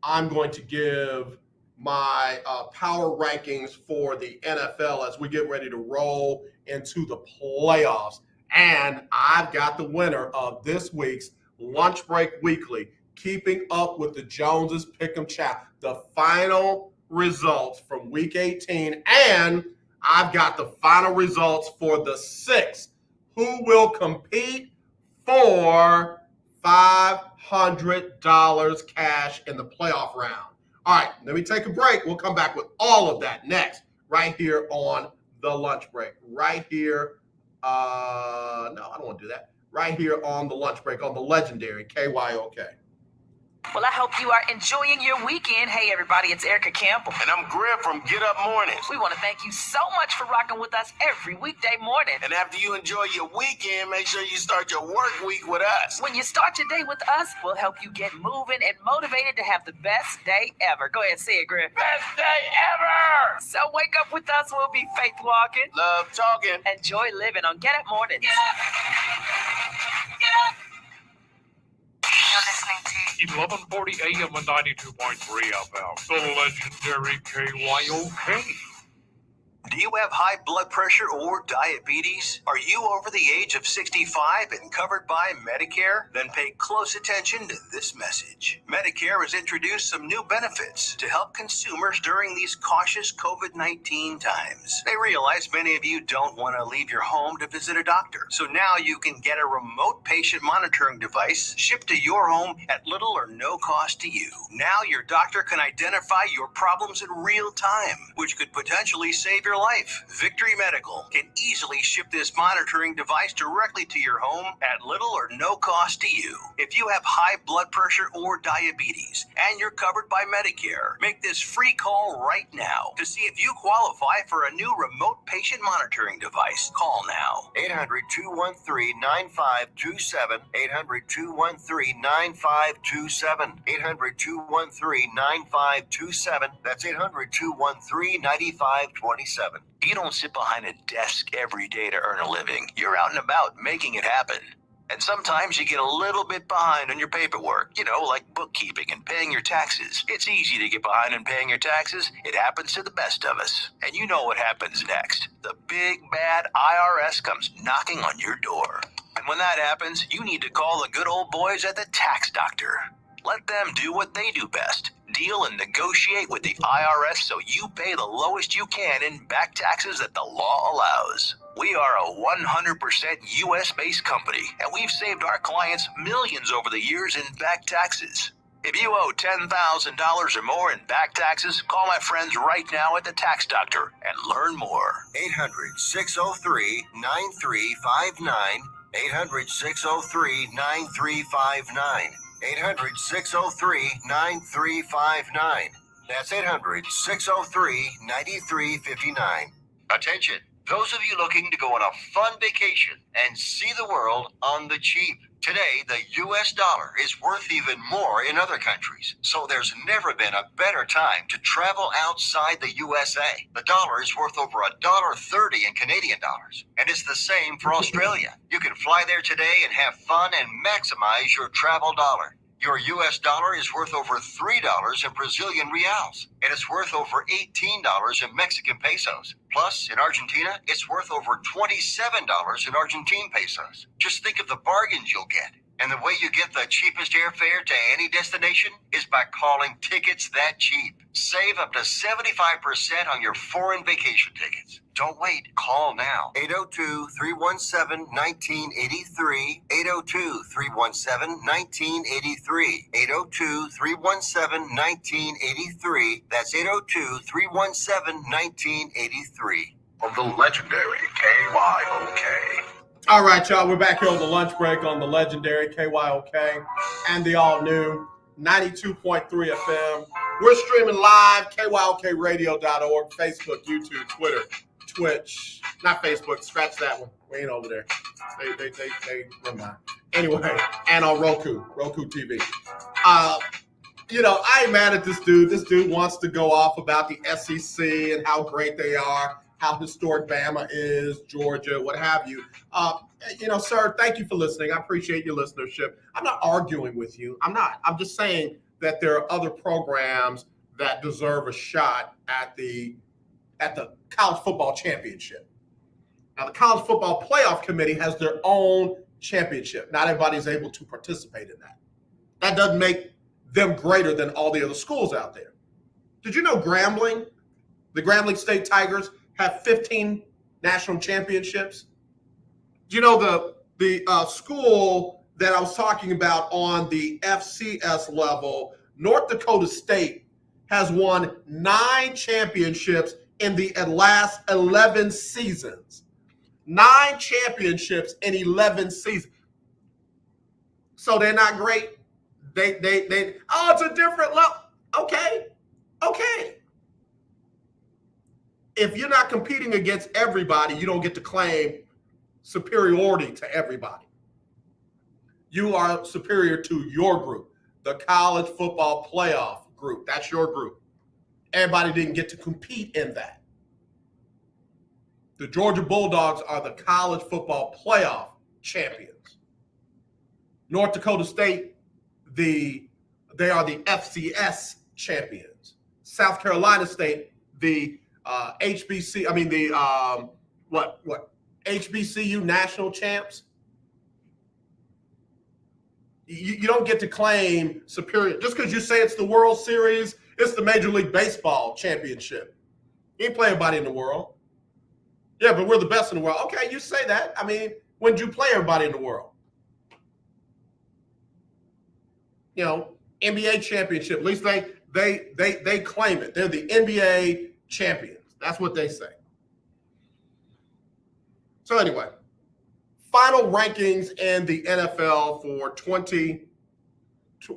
I'm going to give my power rankings for the NFL as we get ready to roll into the playoffs. And I've got the winner of this week's Lunch Break Weekly, Keeping Up with the Joneses Pick'em Chat, the final results from Week 18. And I've got the final results for the 6th, who will compete for $500 cash in the playoff round. All right, let me take a break. We'll come back with all of that next, right here on the lunch break. Right here. No, I don't want to do that. Right here on the lunch break on the legendary KYOK. Well, I hope you are enjoying your weekend. Hey, everybody, it's Erica Campbell. And I'm Griff from Get Up Mornings. We want to thank you so much for rocking with us every weekday morning. And after you enjoy your weekend, make sure you start your work week with us. When you start your day with us, we'll help you get moving and motivated to have the best day ever. Go ahead, say it, Griff. Best day ever! So wake up with us. We'll be faith walking, Love talking. and joy living on Get Up Mornings. Get up. Get up. You're listening to 1140 AM and 92.3 FM. The legendary KYOK. Do you have high blood pressure or diabetes? Are you over the age of 65 and covered by Medicare? Then pay close attention to this message. Medicare has introduced some new benefits to help consumers during these cautious COVID-19 times. They realize many of you don't want to leave your home to visit a doctor. So now you can get a remote patient monitoring device shipped to your home at little or no cost to you. Now your doctor can identify your problems in real time, which could potentially save your life. Victory Medical can easily ship this monitoring device directly to your home at little or no cost to you. If you have high blood pressure or diabetes and you're covered by Medicare, make this free call right now to see if you qualify for a new remote patient monitoring device. Call now. 800-213-9527. 800-213-9527. 800-213-9527. That's 800-213-9527. You don't sit behind a desk every day to earn a living. You're out and about making it happen. And sometimes you get a little bit behind on your paperwork, like bookkeeping and paying your taxes. It's easy to get behind on paying your taxes. It happens to the best of us. And you know what happens next. The big bad IRS comes knocking on your door. And when that happens, you need to call the good old boys at the Tax Doctor. Let them do what they do best. Deal and negotiate with the IRS so you pay the lowest you can in back taxes that the law allows. We are a 100% U.S.-based company, and we've saved our clients millions over the years in back taxes. If you owe $10,000 or more in back taxes, call my friends right now at the Tax Doctor and learn more. 800-603-9359. 800-603-9359. 800-603-9359. That's 800-603-9359. Attention, those of you looking to go on a fun vacation and see the world on the cheap. Today, the U.S. dollar is worth even more in other countries, so there's never been a better time to travel outside the USA. The dollar is worth over $1.30 in Canadian dollars, and it's the same for Australia. You can fly there today and have fun and maximize your travel dollar. Your U.S. dollar is worth over $3 in Brazilian reals, and it's worth over $18 in Mexican pesos. Plus, in Argentina, it's worth over $27 in Argentine pesos. Just think of the bargains you'll get. And the way you get the cheapest airfare to any destination is by calling Tickets That Cheap. Save up to 75% on your foreign vacation tickets. Don't wait. Call now. 802-317-1983. 802-317-1983. 802-317-1983. That's 802-317-1983. Of the legendary KYOK. All right, y'all, we're back here on the lunch break on the legendary KYOK and the all-new 92.3 FM. We're streaming live, KYOKradio.org, Facebook, YouTube, Twitter, Twitch. Not Facebook, scratch that one. We ain't over there. They never mind. Anyway, and on Roku TV. I ain't mad at this dude. This dude wants to go off about the SEC and how great they are, how historic Bama is, Georgia, what have you. Sir, thank you for listening. I appreciate your listenership. I'm not arguing with you. I'm not. I'm just saying that there are other programs that deserve a shot at the college football championship. Now, the college football playoff committee has their own championship. Not everybody's able to participate in that. That doesn't make them greater than all the other schools out there. Did you know Grambling, the Grambling State Tigers, have 15 national championships? Do you know the school that I was talking about on the FCS level, North Dakota State has won 9 championships in the last 11 seasons. 9 championships in 11 seasons. So they're not great. They it's a different level. Okay. If you're not competing against everybody, you don't get to claim superiority to everybody. You are superior to your group, the college football playoff group. That's your group. Everybody didn't get to compete in that. The Georgia Bulldogs are the college football playoff champions. North Dakota State, they are the FCS champions. South Carolina State, the HBCU national champs. You don't get to claim superior just because you say it's the World Series. It's the Major League Baseball championship. You ain't play everybody in the world. Yeah, but we're the best in the world. Okay, you say that. I mean, when did you play everybody in the world? You know, NBA championship. At least they claim it. They're the NBA champions. That's what they say. So anyway, final rankings in the NFL for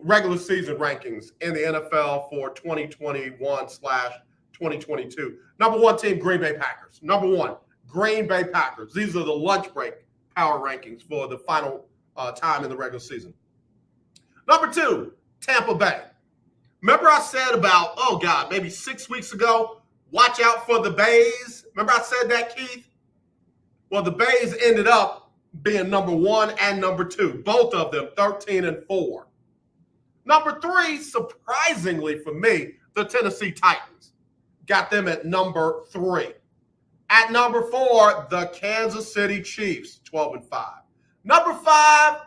regular season rankings in the NFL for 2021/2022. Number 1 team, Green Bay Packers. Number 1, Green Bay Packers. These are the lunch break power rankings for the final time in the regular season. Number 2, Tampa Bay. Remember I said about, maybe 6 weeks ago, watch out for the Bays? Remember I said that, Keith? Well, the Bays ended up being number 1 and number 2, both of them 13-4. Number 3, surprisingly for me, the Tennessee Titans. Got them at number 3. At number 4, the Kansas City Chiefs, 12-5. Number 5,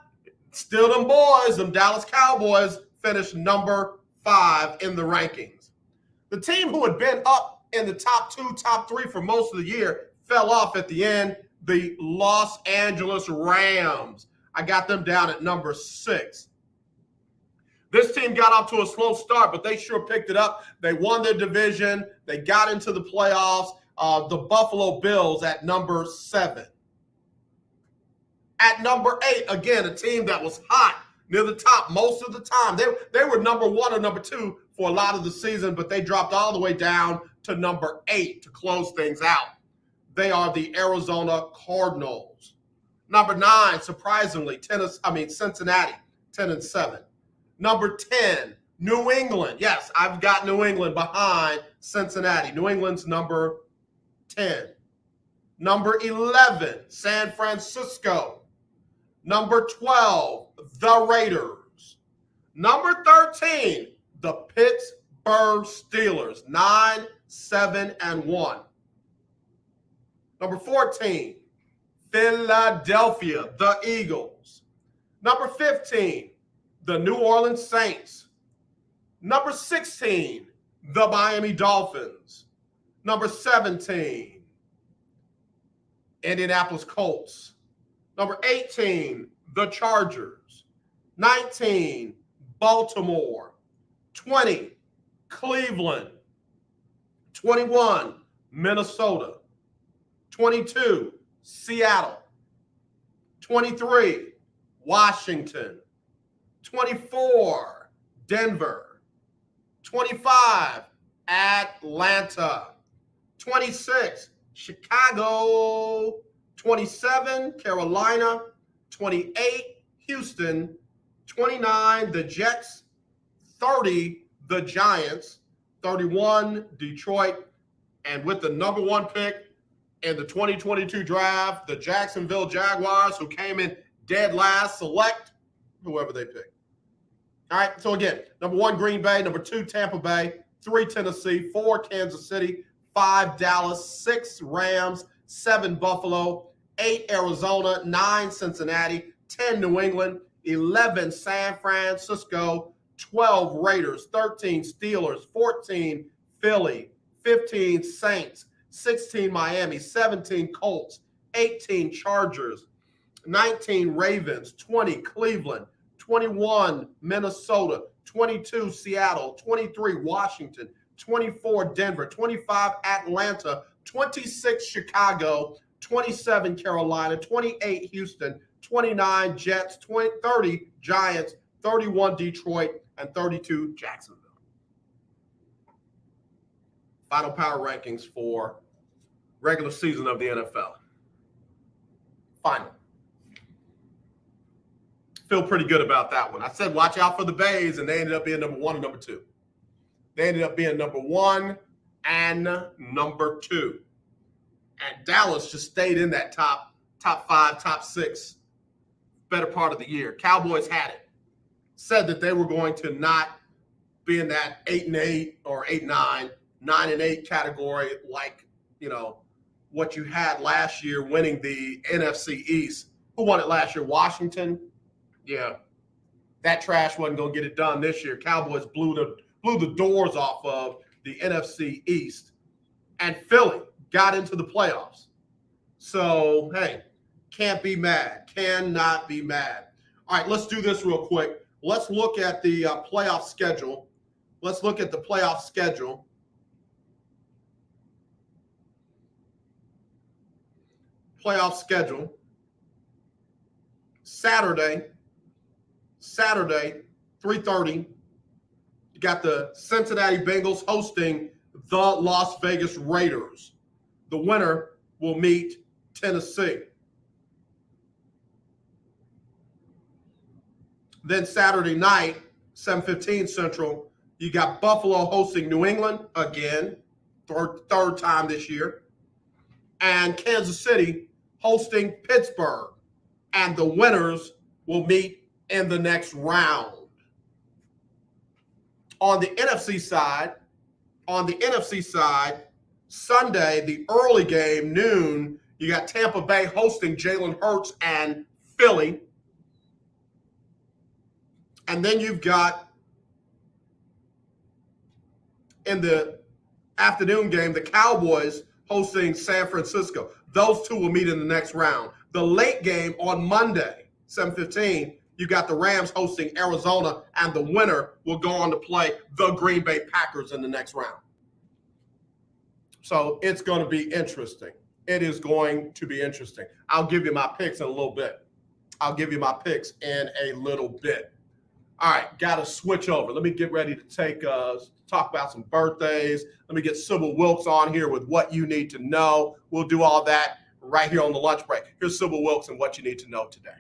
still them boys, them Dallas Cowboys, finished number 5 in the rankings. The team who had been up in the top 2, top 3 for most of the year fell off at the end, the Los Angeles Rams. I got them down at number 6. This team got off to a slow start, but they sure picked it up. They won their division. They got into the playoffs. The Buffalo Bills at number 7. At number 8, again, a team that was hot near the top most of the time. They were number 1 or number 2 for a lot of the season, but they dropped all the way down to number 8 to close things out. They are the Arizona Cardinals. Number 9, surprisingly, Cincinnati, 10-7. Number 10, New England. Yes, I've got New England behind Cincinnati. New England's number 10. Number 11, San Francisco. Number 12, the Raiders. Number 13, the Pittsburgh Steelers, 9-7-1. Number 14, Philadelphia, the Eagles. Number 15, the New Orleans Saints. Number 16, the Miami Dolphins. Number 17, Indianapolis Colts. Number 18, the Chargers. 19, Baltimore. 20, Cleveland. 21, Minnesota. 22, Seattle. 23, Washington. 24, Denver. 25, Atlanta. 26, Chicago. 27, Carolina. 28, Houston. 29, the Jets. 30, the Giants. 31, Detroit. And with the number 1 pick in the 2022 draft, the Jacksonville Jaguars, who came in dead last, select whoever they pick. All right, so again, number 1, Green Bay. Number 2, Tampa Bay. 3, Tennessee. 4, Kansas City. 5, Dallas. 6, Rams. 7, Buffalo. 8, Arizona. 9, Cincinnati. 10, New England. 11, San Francisco. 12, Raiders. 13, Steelers. 14, Philly. 15, Saints. 16, Miami. 17, Colts. 18, Chargers. 19 Ravens, 20 Cleveland, 21 Minnesota, 22 Seattle, 23 Washington, 24 Denver, 25 Atlanta, 26 Chicago, 27 Carolina, 28 Houston, 29 Jets, 30 Giants, 31 Detroit, and 32 Jacksonville. Final power rankings for regular season of the NFL. Final. Feel pretty good about that one. I said watch out for the Bays, and they ended up being number 1 and number 2. They ended up being number 1 and number 2. And Dallas just stayed in that top 5, top 6 better part of the year. Cowboys had it. Said that they were going to not be in that 8-8 or 8-9, 9-8 category like, what you had last year winning the NFC East. Who won it last year? Washington? Yeah. That trash wasn't going to get it done this year. Cowboys blew the doors off of the NFC East. And Philly got into the playoffs. So, hey, can't be mad. Cannot be mad. All right, let's do this real quick. Let's look at the playoff schedule. Let's look at the playoff schedule. Playoff schedule. Saturday, 3:30. You got the Cincinnati Bengals hosting the Las Vegas Raiders. The winner will meet Tennessee. Then Saturday night, 7:15 Central, you got Buffalo hosting New England again, third time this year, and Kansas City hosting Pittsburgh. And the winners will meet in the next round. On the NFC side, Sunday, the early game, noon, you got Tampa Bay hosting Jalen Hurts and Philly. And then you've got, in the afternoon game, the Cowboys hosting San Francisco. Those two will meet in the next round. The late game on Monday, 7:15, you got the Rams hosting Arizona, and the winner will go on to play the Green Bay Packers in the next round. So it's going to be interesting. It is going to be interesting. I'll give you my picks in a little bit. All right, got to switch over. Let me get ready to talk about some birthdays. Let me get Sybil Wilkes on here with what you need to know. We'll do all that right here on the lunch break. Here's Sybil Wilkes and what you need to know today.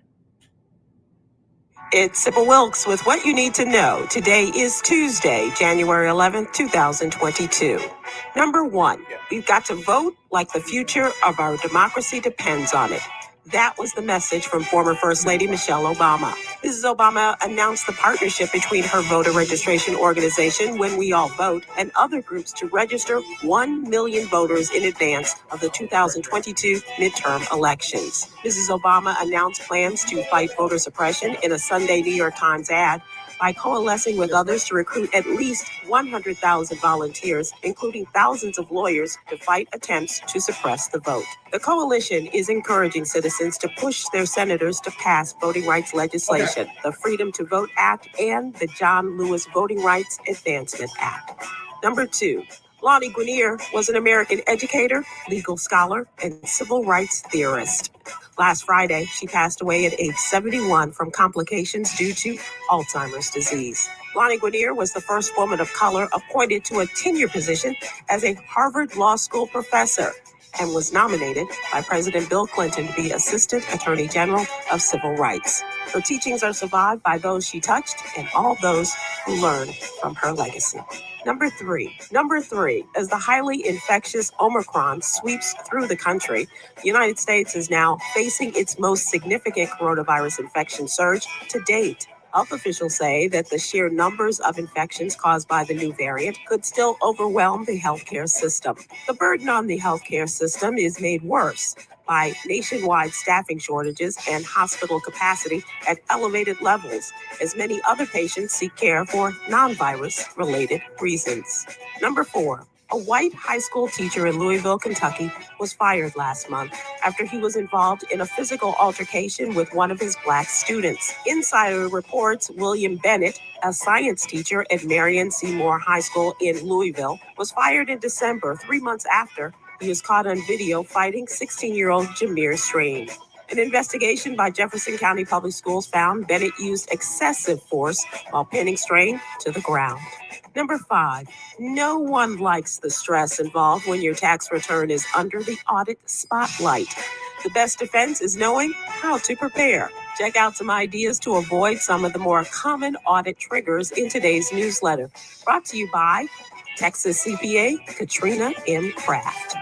It's Sybil Wilkes with what you need to know. Today is Tuesday, January 11th, 2022. Number 1, we've got to vote like the future of our democracy depends on it. That was the message from former First Lady Michelle Obama. Mrs. Obama announced the partnership between her voter registration organization, When We All Vote, and other groups to register 1 million voters in advance of the 2022 midterm elections. Mrs. Obama announced plans to fight voter suppression in a Sunday New York Times ad by coalescing with others to recruit at least 100,000 volunteers, including thousands of lawyers, to fight attempts to suppress the vote. The coalition is encouraging citizens to push their senators to pass voting rights legislation, the Freedom to Vote Act, and the John Lewis Voting Rights Advancement Act. Number 2, Lonnie Guinier was an American educator, legal scholar, and civil rights theorist. Last Friday, she passed away at age 71 from complications due to Alzheimer's disease. Lonnie Guinier was the first woman of color appointed to a tenure position as a Harvard Law School professor and was nominated by President Bill Clinton to be Assistant Attorney General of Civil Rights. Her teachings are survived by those she touched and all those who learned from her legacy. Number three, as the highly infectious Omicron sweeps through the country, the United States is now facing its most significant coronavirus infection surge to date. Health officials say that the sheer numbers of infections caused by the new variant could still overwhelm the healthcare system. The burden on the healthcare system is made worse by nationwide staffing shortages and hospital capacity at elevated levels, as many other patients seek care for non-virus related reasons. Number 4. A white high school teacher in Louisville, Kentucky, was fired last month after he was involved in a physical altercation with one of his black students. Insider reports William Bennett, a science teacher at Marion Seymour High School in Louisville, was fired in December, 3 months after he was caught on video fighting 16-year-old Jameer Strange. An investigation by Jefferson County Public Schools found Bennett used excessive force while pinning Strain to the ground. Number 5, no one likes the stress involved when your tax return is under the audit spotlight. The best defense is knowing how to prepare. Check out some ideas to avoid some of the more common audit triggers in today's newsletter. Brought to you by Texas CPA Katrina M. Kraft.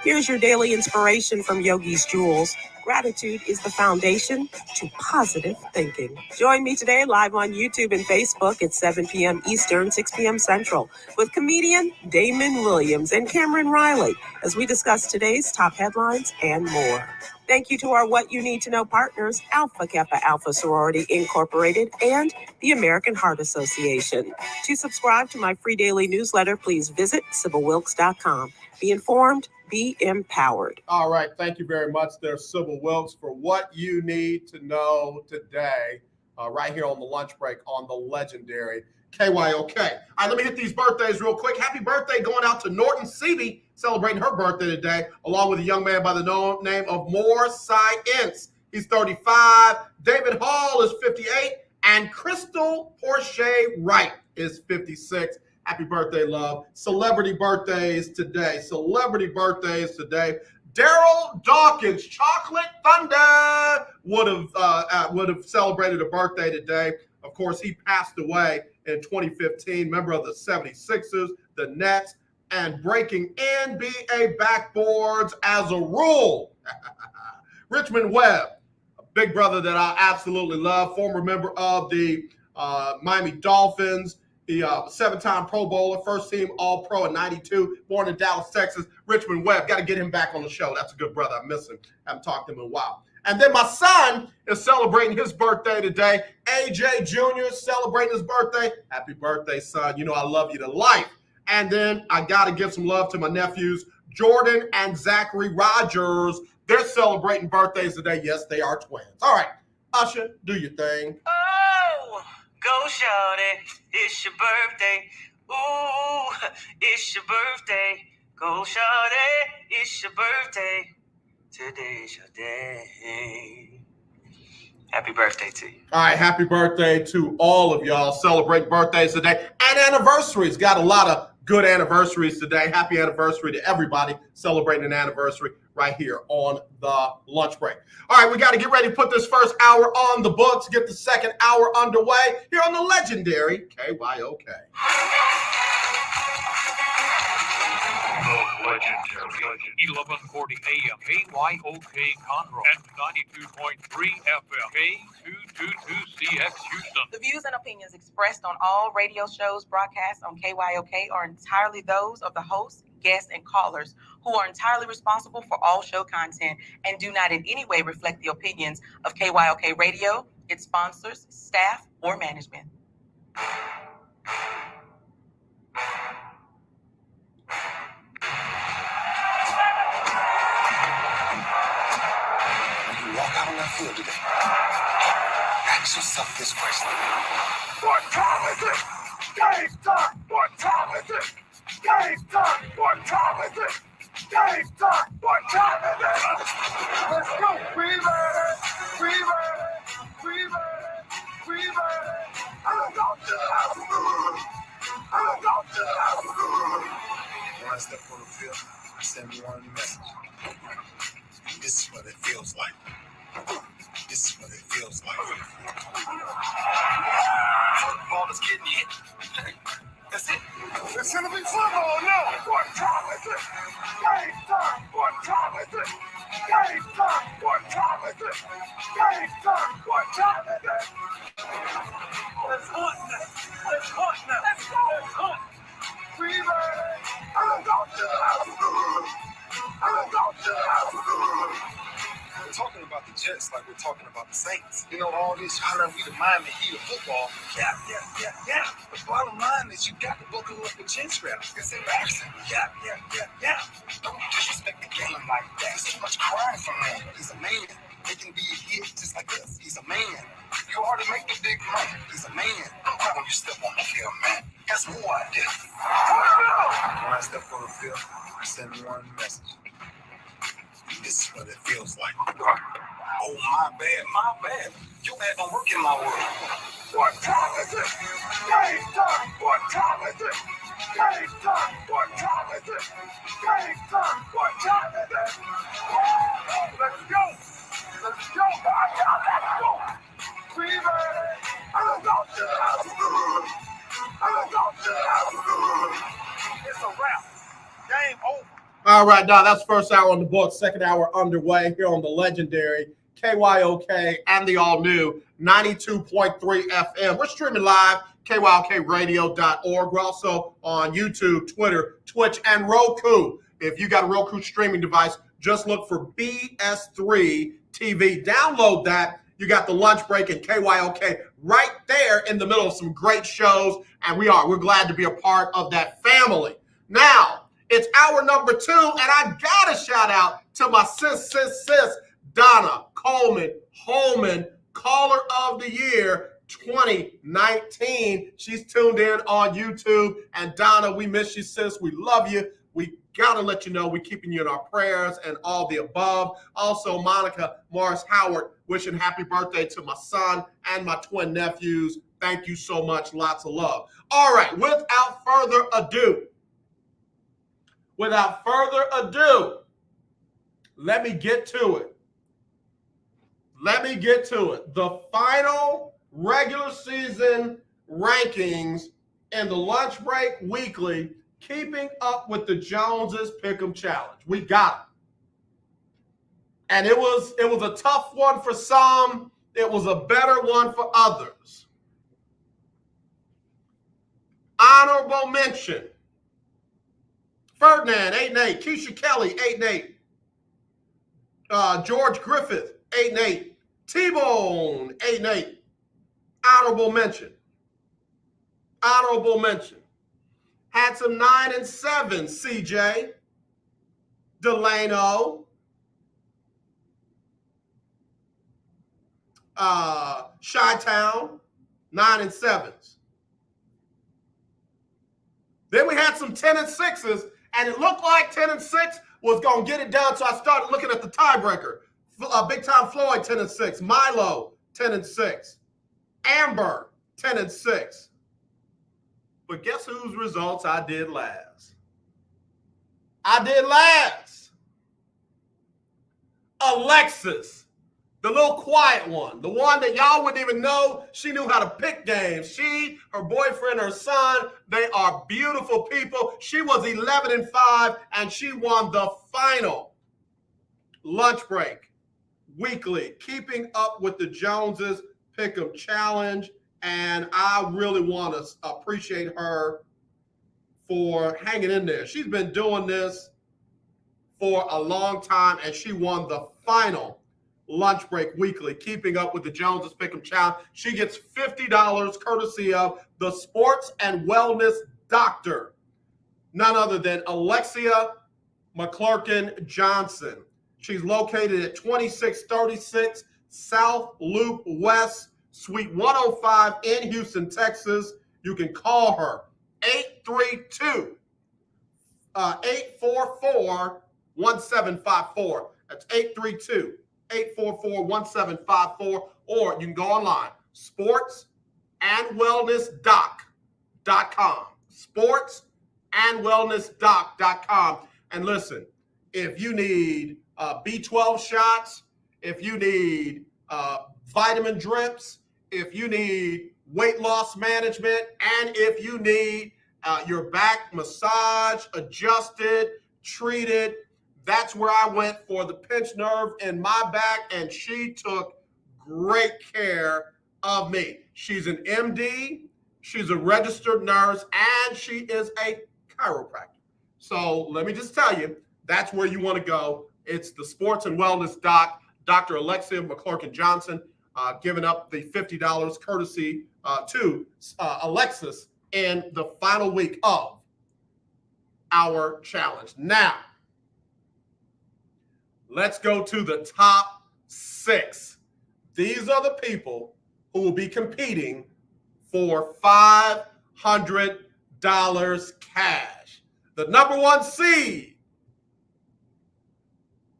Here's your daily inspiration from Yogi's Jewels. Gratitude is the foundation to positive thinking. Join me today live on YouTube and Facebook at 7 p.m. Eastern, 6 p.m. Central with comedian Damon Williams and Cameron Riley as we discuss today's top headlines and more. Thank you to our What You Need to Know partners, Alpha Kappa Alpha Sorority Incorporated and the American Heart Association. To subscribe to my free daily newsletter, please visit SybylWilkes.com. Be informed, be empowered. All right. Thank you very much there, Sybil Wilkes, for what you need to know today, right here on the lunch break on the legendary KYOK. All right, let me hit these birthdays real quick. Happy birthday going out to Norton Seavey, celebrating her birthday today, along with a young man by the name of More Science. He's 35. David Hall is 58. And Crystal Porche Wright is 56. Happy birthday, love. Celebrity birthdays today. Daryl Dawkins, Chocolate Thunder, would have celebrated a birthday today. Of course, he passed away in 2015, member of the 76ers, the Nets, and breaking NBA backboards as a rule. Richmond Webb, a big brother that I absolutely love, former member of the Miami Dolphins, the 7-time Pro Bowler, first team All-Pro in 92, born in Dallas, Texas. Richmond Webb, got to get him back on the show. That's a good brother. I miss him. Haven't talked to him in a while. And then my son is celebrating his birthday today. AJ Jr. is celebrating his birthday. Happy birthday, son. You know I love you to life. And then I got to give some love to my nephews, Jordan and Zachary Rogers. They're celebrating birthdays today. Yes, they are twins. All right, Usher, do your thing. Oh, go shawty, it's your birthday. Ooh, it's your birthday. Go shawty, it's your birthday. Today's your day. Happy birthday to you. All right, happy birthday to all of y'all celebrating birthdays today and anniversaries. Got a lot of good anniversaries today. Happy anniversary to everybody celebrating an anniversary right here on the lunch break. All right, we got to get ready to put this first hour on the books, get the second hour underway here on the legendary KYOK. The legendary 1140 AM KYOK Conroe and 92.3 FM K222CX Houston. The views and opinions expressed on all radio shows broadcast on KYOK are entirely those of the hosts, guests, and callers who are entirely responsible for all show content and do not in any way reflect the opinions of KYOK Radio, its sponsors, staff, or management. Walk out on that field today. Ask yourself this question. What time is it? Game time! What time is it? Game time! What time is it? Game time! What time is it? Let's go! We ready! We ready! We ready! We ready! I'm going to the house! I'm going to the house! When I step on the field, I send one message. This is what it feels like. This is what it feels like. Ball is getting hit. That's it. It's gonna be football now. What time is it? Game time. What time is it? Game time. What time is it? Game time. What time is it? Let's hunt now. Let's hunt now. Let's go. Let's hunt. We ready? I'm going to the house. I'm going to the house. talking about the Jets like we're talking about the Saints. You know, all this hollering we the Miami Heat of football. Yeah. The bottom line is you got to buckle up with chin straps. It's embarrassing. Yeah. Don't disrespect the game like that. There's too much crying from man. He's a man. They can be a hit just like us. He's a man. You already make the big money. He's a man. Don't cry when you step on the field, man. That's who I did. When I step on the field, I send one message. This is what it feels like. Oh, my bad. Your bad don't work in my world. What time is it? Game time! What time is it? Game time! What time is it? Game time! What time is it? Let's go! Let's go! Let's go! Fever! Let's go to the house! Let's go to the house! It's a wrap. Game over. All right, now that's first hour on the books, second hour underway here on the legendary KYOK and the all-new 92.3 FM. We're streaming live, kyokradio.org. We're also on YouTube, Twitter, Twitch, and Roku. If you got a Roku streaming device, just look for BS3 TV. Download that. You got the lunch break and KYOK right there in the middle of some great shows, and we're glad to be a part of that family. Now, it's hour number 2, and I got to shout out to my sis, Donna Coleman, Caller of the Year 2019. She's tuned in on YouTube. And Donna, we miss you, sis. We love you. We got to let you know we're keeping you in our prayers and all the above. Also, Monica Morris Howard wishing happy birthday to my son and my twin nephews. Thank you so much. Lots of love. All right, without further ado, let me get to it. The final regular season rankings in the Lunch Break Weekly, keeping up with the Joneses Pick'em Challenge. We got it. And it was a tough one for some. It was a better one for others. Honorable mention. Ferdinand, 8-8. Keisha Kelly, 8-8. George Griffith, 8-8. T-Bone, 8-8. Honorable mention. Had some 9 and 7. CJ. Delano. Chi-Town, 9 and 7s. Then we had some 10 and 6s, and it looked like 10 and 6 was going to get it done, so I started looking at the tiebreaker. Big Time Floyd, 10 and 6. Milo, 10 and 6. Amber, 10 and 6. But guess whose results I did last? Alexis, the little quiet one, the one that y'all wouldn't even know. She knew how to pick games. She, her boyfriend, her son, they are beautiful people. She was 11 and 5, and she won the final Lunch Break Weekly, keeping up with the Joneses Pick'em Challenge. And I really want to appreciate her for hanging in there. She's been doing this for a long time, and she won the final Lunch Break Weekly, keeping up with the Joneses Pick'em Challenge. She gets $50 courtesy of the Sports and Wellness Doctor, none other than Alexia McClurkin Johnson. She's located at 2636 South Loop West, Suite 105 in Houston, Texas. You can call her 832-844-1754. That's 832-844-1754. Or you can go online, sportsandwellnessdoc.com. Sportsandwellnessdoc.com. And listen, if you need B12 shots, if you need vitamin drips, if you need weight loss management, and if you need your back massage, adjusted, treated, that's where I went for the pinched nerve in my back, and she took great care of me. She's an MD, she's a registered nurse, and she is a chiropractor. So let me just tell you, that's where you want to go. It's the sportsandwellnessdoc.com. Dr. Alexia McClurkin-Johnson giving up the $50 courtesy to Alexis in the final week of our challenge. Now, let's go to the top 6. These are the people who will be competing for $500 cash. The number 1 seed,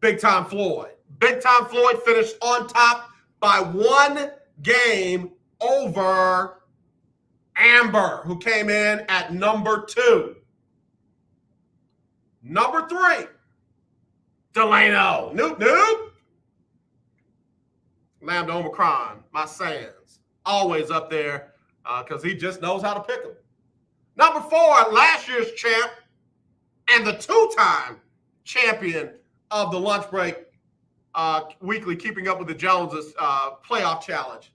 Big Time Floyd. Big Time Floyd finished on top by 1 game over Amber, who came in at number 2. Number 3, Delano. Nope. Lambda Omicron, my Sans. Always up there because he just knows how to pick them. Number 4, last year's champ and the 2-time champion of the Lunch Break Weekly Keeping Up with the Joneses playoff challenge,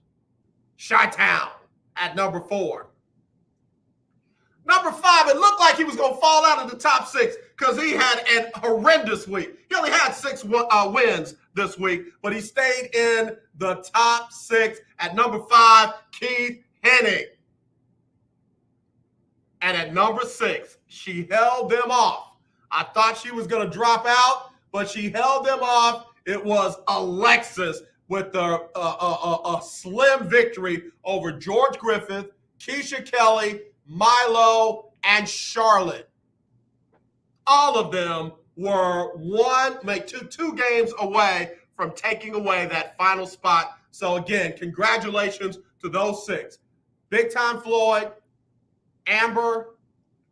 Chi-Town at number 4. Number 5, it looked like he was going to fall out of the top 6 because he had an horrendous week. He only had 6 wins this week, but he stayed in the top 6 at number 5, Keith Hennig. And at number 6, she held them off. I thought she was going to drop out, but she held them off. It was Alexis with a slim victory over George Griffith, Keisha Kelly, Milo, and Charlotte. All of them were two games away from taking away that final spot. So again, congratulations to those 6. Big Time Floyd, Amber,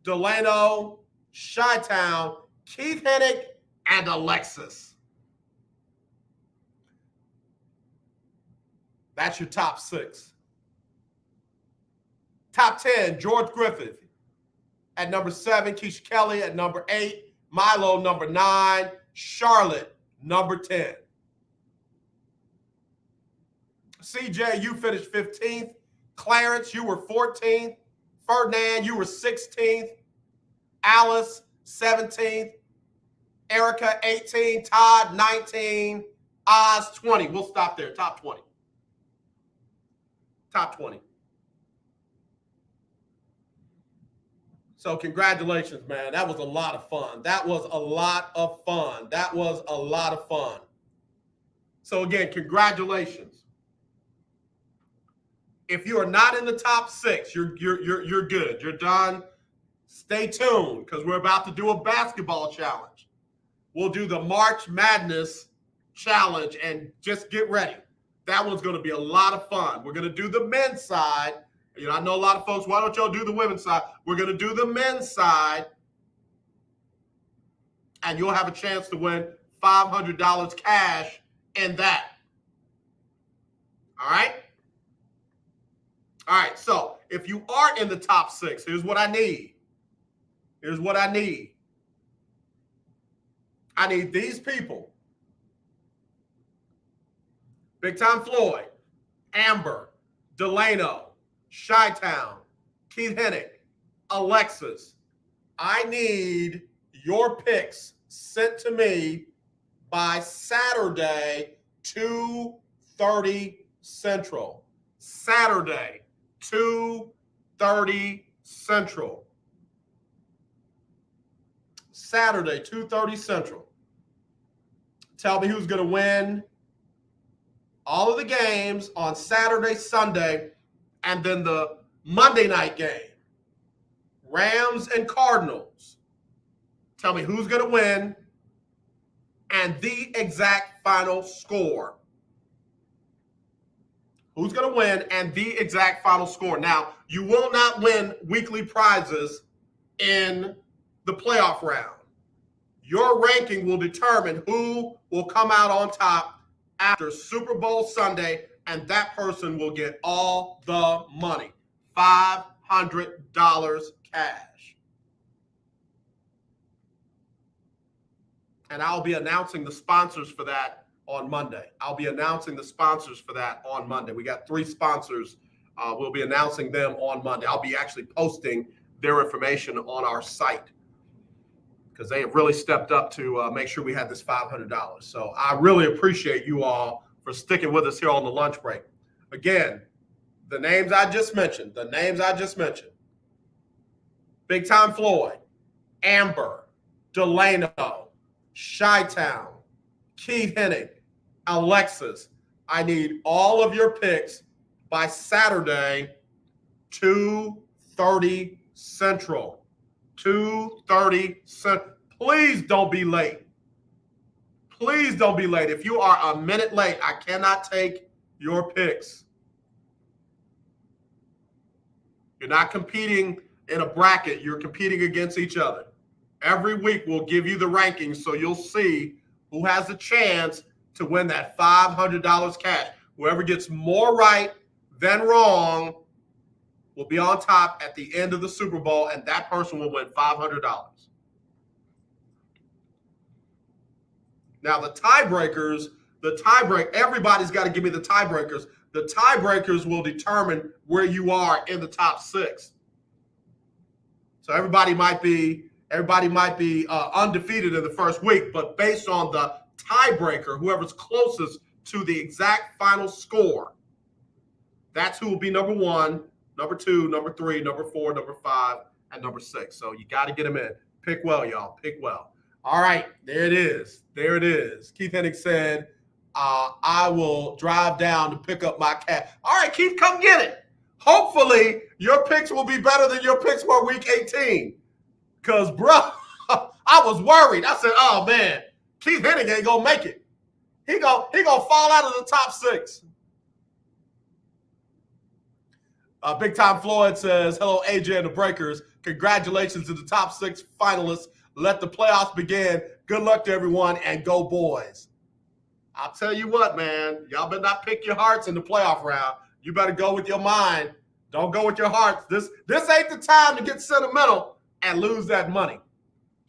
Delano, Chi-Town, Keith Hennig, and Alexis. That's your top 6. Top 10, George Griffith at number 7, Keisha Kelly at number 8, Milo number 9, Charlotte number 10. CJ, you finished 15th. Clarence, you were 14th. Ferdinand, you were 16th. Alice, 17th. Erica, 18. Todd, 19. Oz, 20. We'll stop there. Top 20. Top 20. So congratulations, man. That was a lot of fun. So again, congratulations. If you are not in the top 6, you're good. You're done. Stay tuned because we're about to do a basketball challenge. We'll do the March Madness challenge and just get ready. That one's going to be a lot of fun. We're going to do the men's side. I know a lot of folks, why don't y'all do the women's side? We're going to do the men's side, and you'll have a chance to win $500 cash in that. All right? All right, so if you are in the top 6, here's what I need. I need these people. Big Time Floyd, Amber, Delano, Chi-Town, Keith Hennig, Alexis. I need your picks sent to me by Saturday, 2:30 Central. Saturday, 2:30 Central. Saturday, 2:30 Central. Tell me who's going to win all of the games on Saturday, Sunday, and then the Monday night game. Rams and Cardinals. Tell me who's going to win and the exact final score. Who's going to win and the exact final score. Now, you will not win weekly prizes in the playoff round. Your ranking will determine who will come out on top after Super Bowl Sunday, and that person will get all the money. $500 cash. And I'll be announcing the sponsors for that on Monday. We got 3 sponsors. We'll be announcing them on Monday. I'll be actually posting their information on our site. because they have really stepped up to make sure we had this $500. So I really appreciate you all for sticking with us here on the lunch break. Again, the names I just mentioned, Big Time Floyd, Amber, Delano, Chi-Town, Keith Hennig, Alexis. I need all of your picks by Saturday, 2:30 Central. 2:30 Central. Please don't be late. Please don't be late. If you are a minute late, I cannot take your picks. You're not competing in a bracket. You're competing against each other. Every week we'll give you the rankings so you'll see who has a chance to win that $500 cash. Whoever gets more right than wrong will be on top at the end of the Super Bowl, and that person will win $500. Now, the tiebreakers, everybody's got to give me the tiebreakers. The tiebreakers will determine where you are in the top 6. So everybody might be undefeated in the first week, but based on the tiebreaker, whoever's closest to the exact final score, that's who will be number 1, number 2, number 3, number 4, number 5, and number 6. So you got to get them in. Pick well, y'all. Pick well. All right, there it is. Keith Hennig said, I will drive down to pick up my cat. All right, Keith, come get it. Hopefully, your picks will be better than your picks for week 18. Because, bro, I was worried. I said, oh, man, Keith Hennig ain't going to make it. He gonna fall out of the top 6. Big Time Floyd says, hello, AJ and the Breakers. Congratulations to the top 6 finalists. Let the playoffs begin. Good luck to everyone, and go boys. I'll tell you what, man. Y'all better not pick your hearts in the playoff round. You better go with your mind. Don't go with your hearts. This ain't the time to get sentimental and lose that money.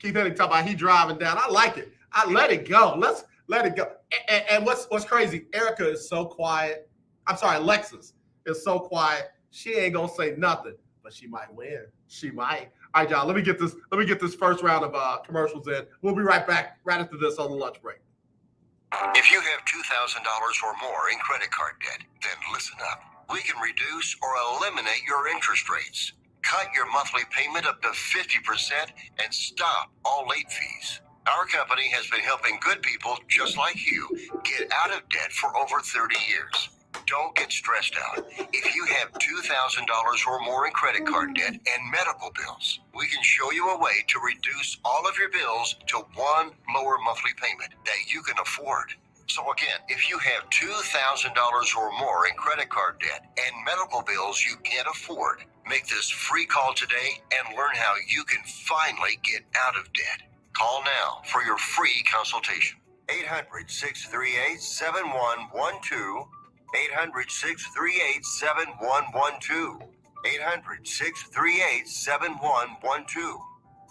Keith Hennig talking about he driving down. I like it. I let it go. Let's let it go. And what's crazy, Erica is so quiet. I'm sorry, Alexis is so quiet. She ain't gonna say nothing, but she might win. She might. All right, y'all. Let me get this first round of commercials in. We'll be right back right after this on the lunch break. If you have $2,000 or more in credit card debt, then listen up. We can reduce or eliminate your interest rates. Cut your monthly payment up to 50% and stop all late fees. Our company has been helping good people just like you get out of debt for over 30 years. Don't get stressed out. If you have $2,000 or more in credit card debt and medical bills, we can show you a way to reduce all of your bills to one lower monthly payment that you can afford. So again, if you have $2,000 or more in credit card debt and medical bills you can't afford, make this free call today and learn how you can finally get out of debt. Call now for your free consultation. 800-638-7112. 800-638-7112. 800-638-7112.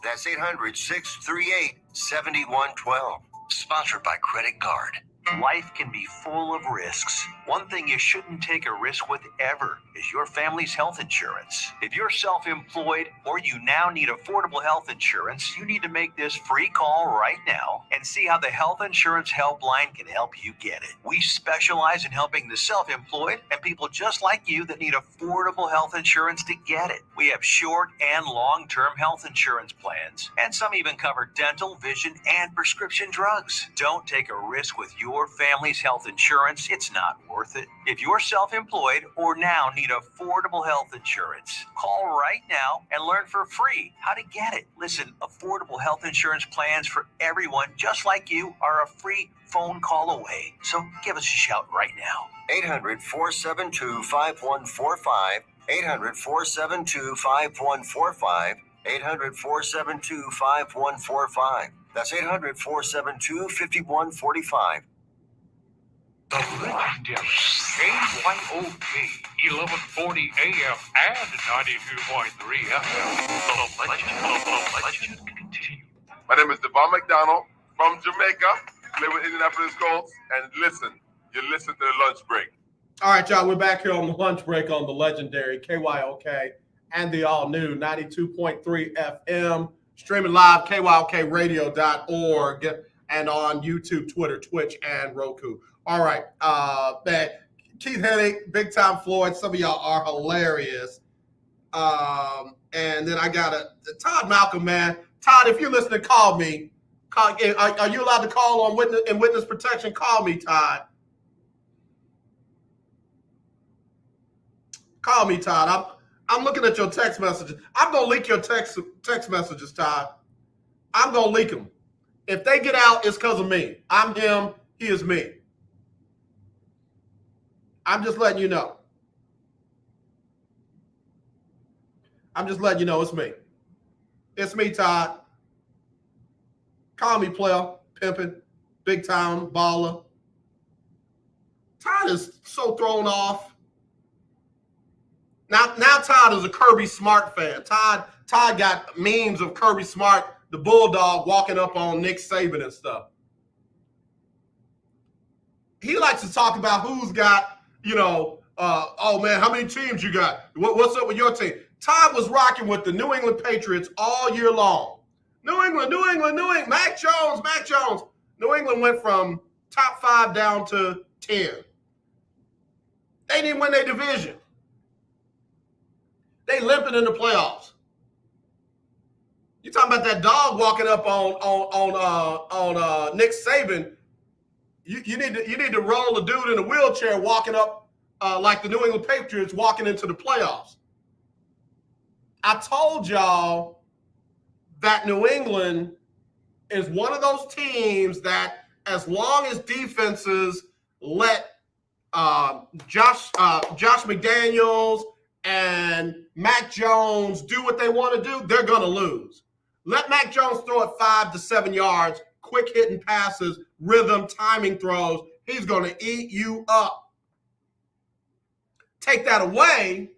That's 800-638-7112. Sponsored by Credit Card. Life can be full of risks. One thing you shouldn't take a risk with ever is your family's health insurance. If you're self-employed or you now need affordable health insurance, you need to make this free call right now and see how the Health Insurance Helpline can help you get it. We specialize in helping the self-employed and people just like you that need affordable health insurance to get it. We have short and long-term health insurance plans, and some even cover dental, vision, and prescription drugs. Don't take a risk with your family's health insurance. It's not worth it. If you're self-employed or now need affordable health insurance, call right now and learn for free how to get it. Listen, affordable health insurance plans for everyone just like you are a free phone call away. So give us a shout right now. 800-472-5145. 800-472-5145. 800-472-5145. That's 800-472-5145. The legendary KYOK 1140 AM and 92.3 FM. The legend continues. My name is Devon McDonald from Jamaica, live with Indianapolis Colts, and listen, you listen to the lunch break. All right, y'all, we're back here on the lunch break on the legendary KYOK and the all-new 92.3 FM. Streaming live, kyokradio.org, and on YouTube, Twitter, Twitch, and Roku. All right. Man, Keith Hennig, Big Time Floyd. Some of y'all are hilarious. And then I got Todd Malcolm, man. Todd, if you're listening, call me. Are you allowed to call on witness protection? Call me, Todd. Call me, Todd. I'm looking at your text messages. I'm gonna leak your text messages, Todd. I'm gonna leak them. If they get out, it's because of me. I'm him. He is me. I'm just letting you know. I'm just letting you know it's me. It's me, Todd. Call me, player, pimpin', big time baller. Todd is so thrown off. Now Todd is a Kirby Smart fan. Todd got memes of Kirby Smart, the Bulldog, walking up on Nick Saban and stuff. He likes to talk about who's got, oh man, how many teams you got? What's up with your team? Todd was rocking with the New England Patriots all year long. New England. Mac Jones. New England went from top 5 down to 10. They didn't win their division. They limping in the playoffs. You talking about that dog walking up on Nick Saban? You need to roll a dude in a wheelchair walking up like the New England Patriots walking into the playoffs. I told y'all that New England is one of those teams that, as long as defenses let Josh McDaniels and Mac Jones do what they want to do, they're going to lose. Let Mac Jones throw it 5 to 7 yards, quick hitting passes, rhythm, timing throws. He's going to eat you up. Take that away,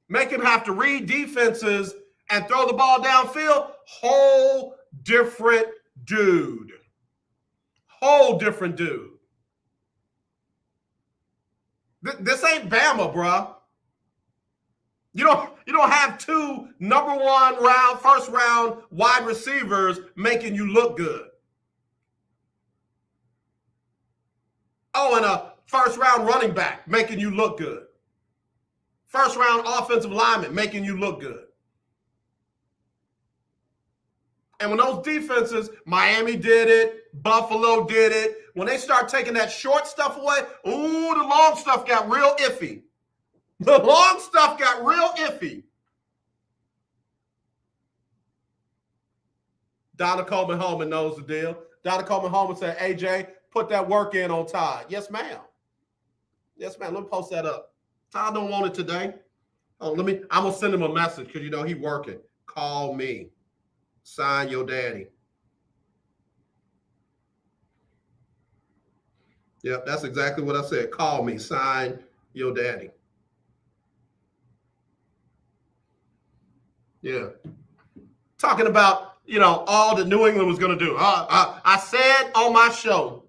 make him have to read defenses and throw the ball downfield. Whole different dude. This ain't Bama, bruh. You don't have 2 first round wide receivers making you look good. Oh, and a first round running back making you look good. First round offensive lineman making you look good. And when those defenses, Miami did it, Buffalo did it, when they start taking that short stuff away, ooh, the long stuff got real iffy. Donna Coleman-Holman knows the deal. Donna Coleman-Holman said, AJ, put that work in on Todd. Yes, ma'am. Let me post that up. Todd don't want it today. I'm going to send him a message because, he working. Call me. Sign your daddy. Yep, that's exactly what I said. Call me. Sign your daddy. Yeah. Talking about, all that New England was going to do. I said on my show,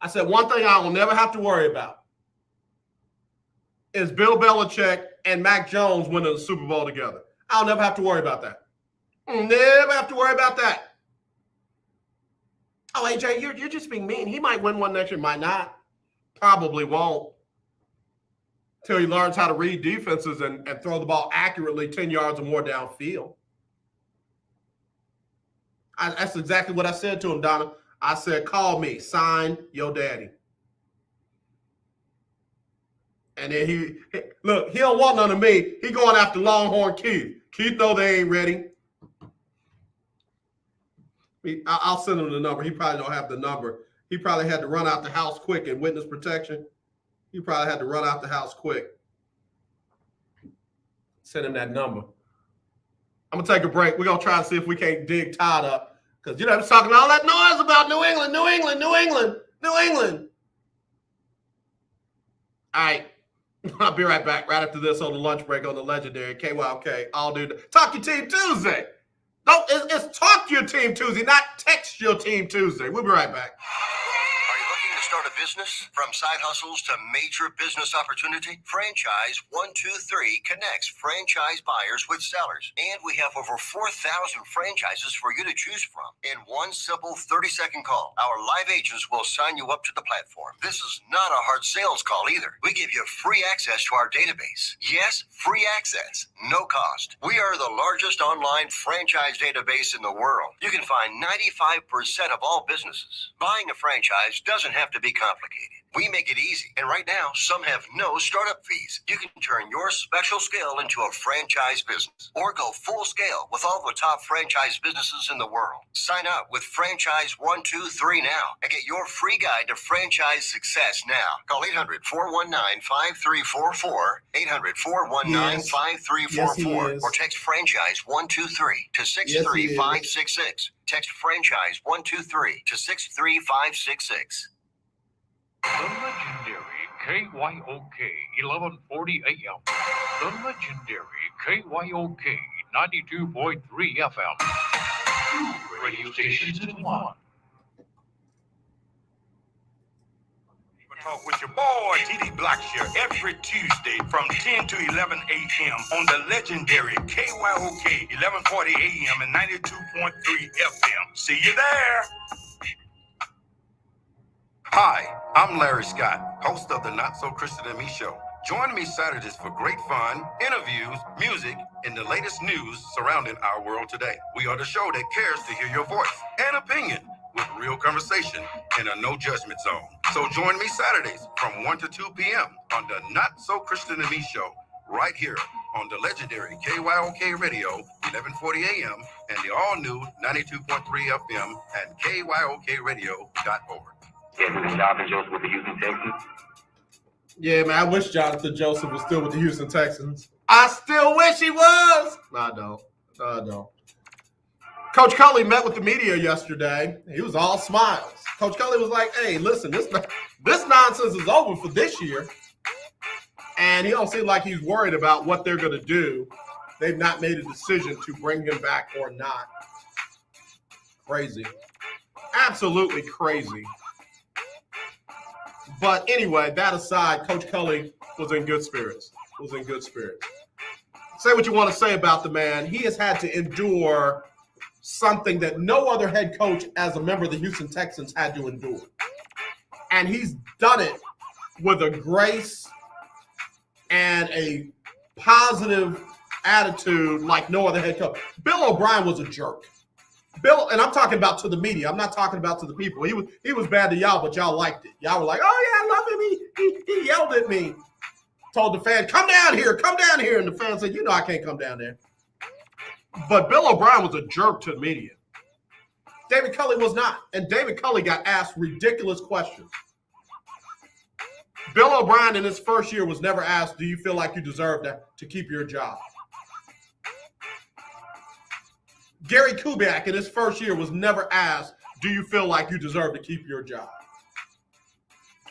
I said one thing I will never have to worry about is Bill Belichick and Mac Jones winning the Super Bowl together. I'll never have to worry about that. Never have to worry about that. Oh, AJ, you're just being mean. He might win one next year, might not. Probably won't. Till he learns how to read defenses and throw the ball accurately 10 yards or more downfield. That's exactly what I said to him, Donna. I said, call me. Sign your daddy. And then he don't want none of me. He going after Longhorn Keith. Keith know they ain't ready. I'll send him the number. He probably don't have the number. He probably had to run out the house quick in witness protection. He probably had to run out the house quick. Send him that number. I'm going to take a break. We're going to try and see if we can't dig Todd up. Because, he's talking all that noise about New England. All right. I'll be right back right after this on the lunch break on the legendary KYOK All New Talk Your Team Tuesday. No, it's Talk Your Team Tuesday, not Text Your Team Tuesday. We'll be right back. Are you looking to start a business? From side hustles to major business opportunity, Franchise 123 connects franchise buyers with sellers. And we have over 4,000 franchises for you to choose from. In one simple 30-second call, our live agents will sign you up to the platform. This is not a hard sales call either. We give you free access to our database. Yes, free access, no cost. We are the largest online franchise database in the world. You can find 95% of all businesses. Buying a franchise doesn't have to be complicated. We make it easy. And right now, some have no startup fees. You can turn your special skill into a franchise business or go full scale with all the top franchise businesses in the world. Sign up with Franchise 123 now and get your free guide to franchise success now. Call 800-419-5344, 800-419-5344, or text Franchise 123 to 63566. Text Franchise 123 to 63566. The legendary KYOK 1140 AM. The legendary KYOK 92.3 FM. Two radio stations in one. Talk with your boy, TD Blackshear, every Tuesday from 10 to 11 a.m. on the legendary KYOK 1140 AM and 92.3 FM. See you there. Hi, I'm Larry Scott, host of the Not So Christian and Me Show. Join me Saturdays for great fun, interviews, music, and the latest news surrounding our world today. We are the show that cares to hear your voice and opinion with real conversation in a no judgment zone. So join me Saturdays from 1 to 2 p.m. on the Not So Christian and Me Show, right here on the legendary KYOK Radio, 1140 AM, and the all-new 92.3 FM and KYOKradio.org. Jonathan Joseph with the Houston Texans. Yeah, man, I wish Jonathan Joseph was still with the Houston Texans. I still wish he was. No, I don't. Coach Culley met with the media yesterday. He was all smiles. Coach Culley was like, hey, listen, this nonsense is over for this year. And he don't seem like he's worried about what they're going to do. They've not made a decision to bring him back or not. Crazy. Absolutely crazy. But anyway, that aside, Coach Culley was in good spirits. Say what you want to say about the man. He has had to endure something that no other head coach as a member of the Houston Texans had to endure. And he's done it with a grace and a positive attitude like no other head coach. Bill O'Brien was a jerk. Bill, and I'm talking about to the media. I'm not talking about to the people. He was bad to y'all, but y'all liked it. Y'all were like, oh, yeah, I love him. He yelled at me. Told the fan, come down here. And the fan said, I can't come down there. But Bill O'Brien was a jerk to the media. David Culley was not. And David Culley got asked ridiculous questions. Bill O'Brien in his first year was never asked, do you feel like you deserve to keep your job? Gary Kubiak in his first year was never asked, do you feel like you deserve to keep your job?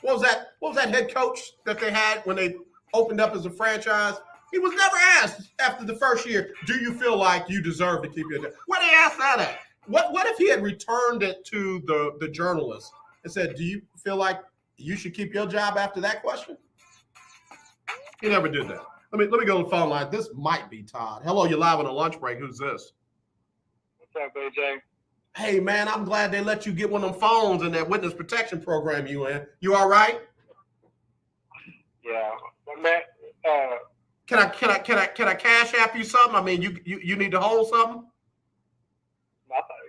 What was that head coach that they had when they opened up as a franchise? He was never asked after the first year, do you feel like you deserve to keep your job? Where they asked that at? What if he had returned it to the journalist and said, do you feel like you should keep your job after that question? He never did that. Let me go to the phone line. This might be Todd. Hello, you're live on a lunch break. Who's this? What's up, AJ? Hey, man, I'm glad they let you get one of them phones in that witness protection program you in. You all right? Yeah, but man, Can I cash app you something? I mean, you need to hold something?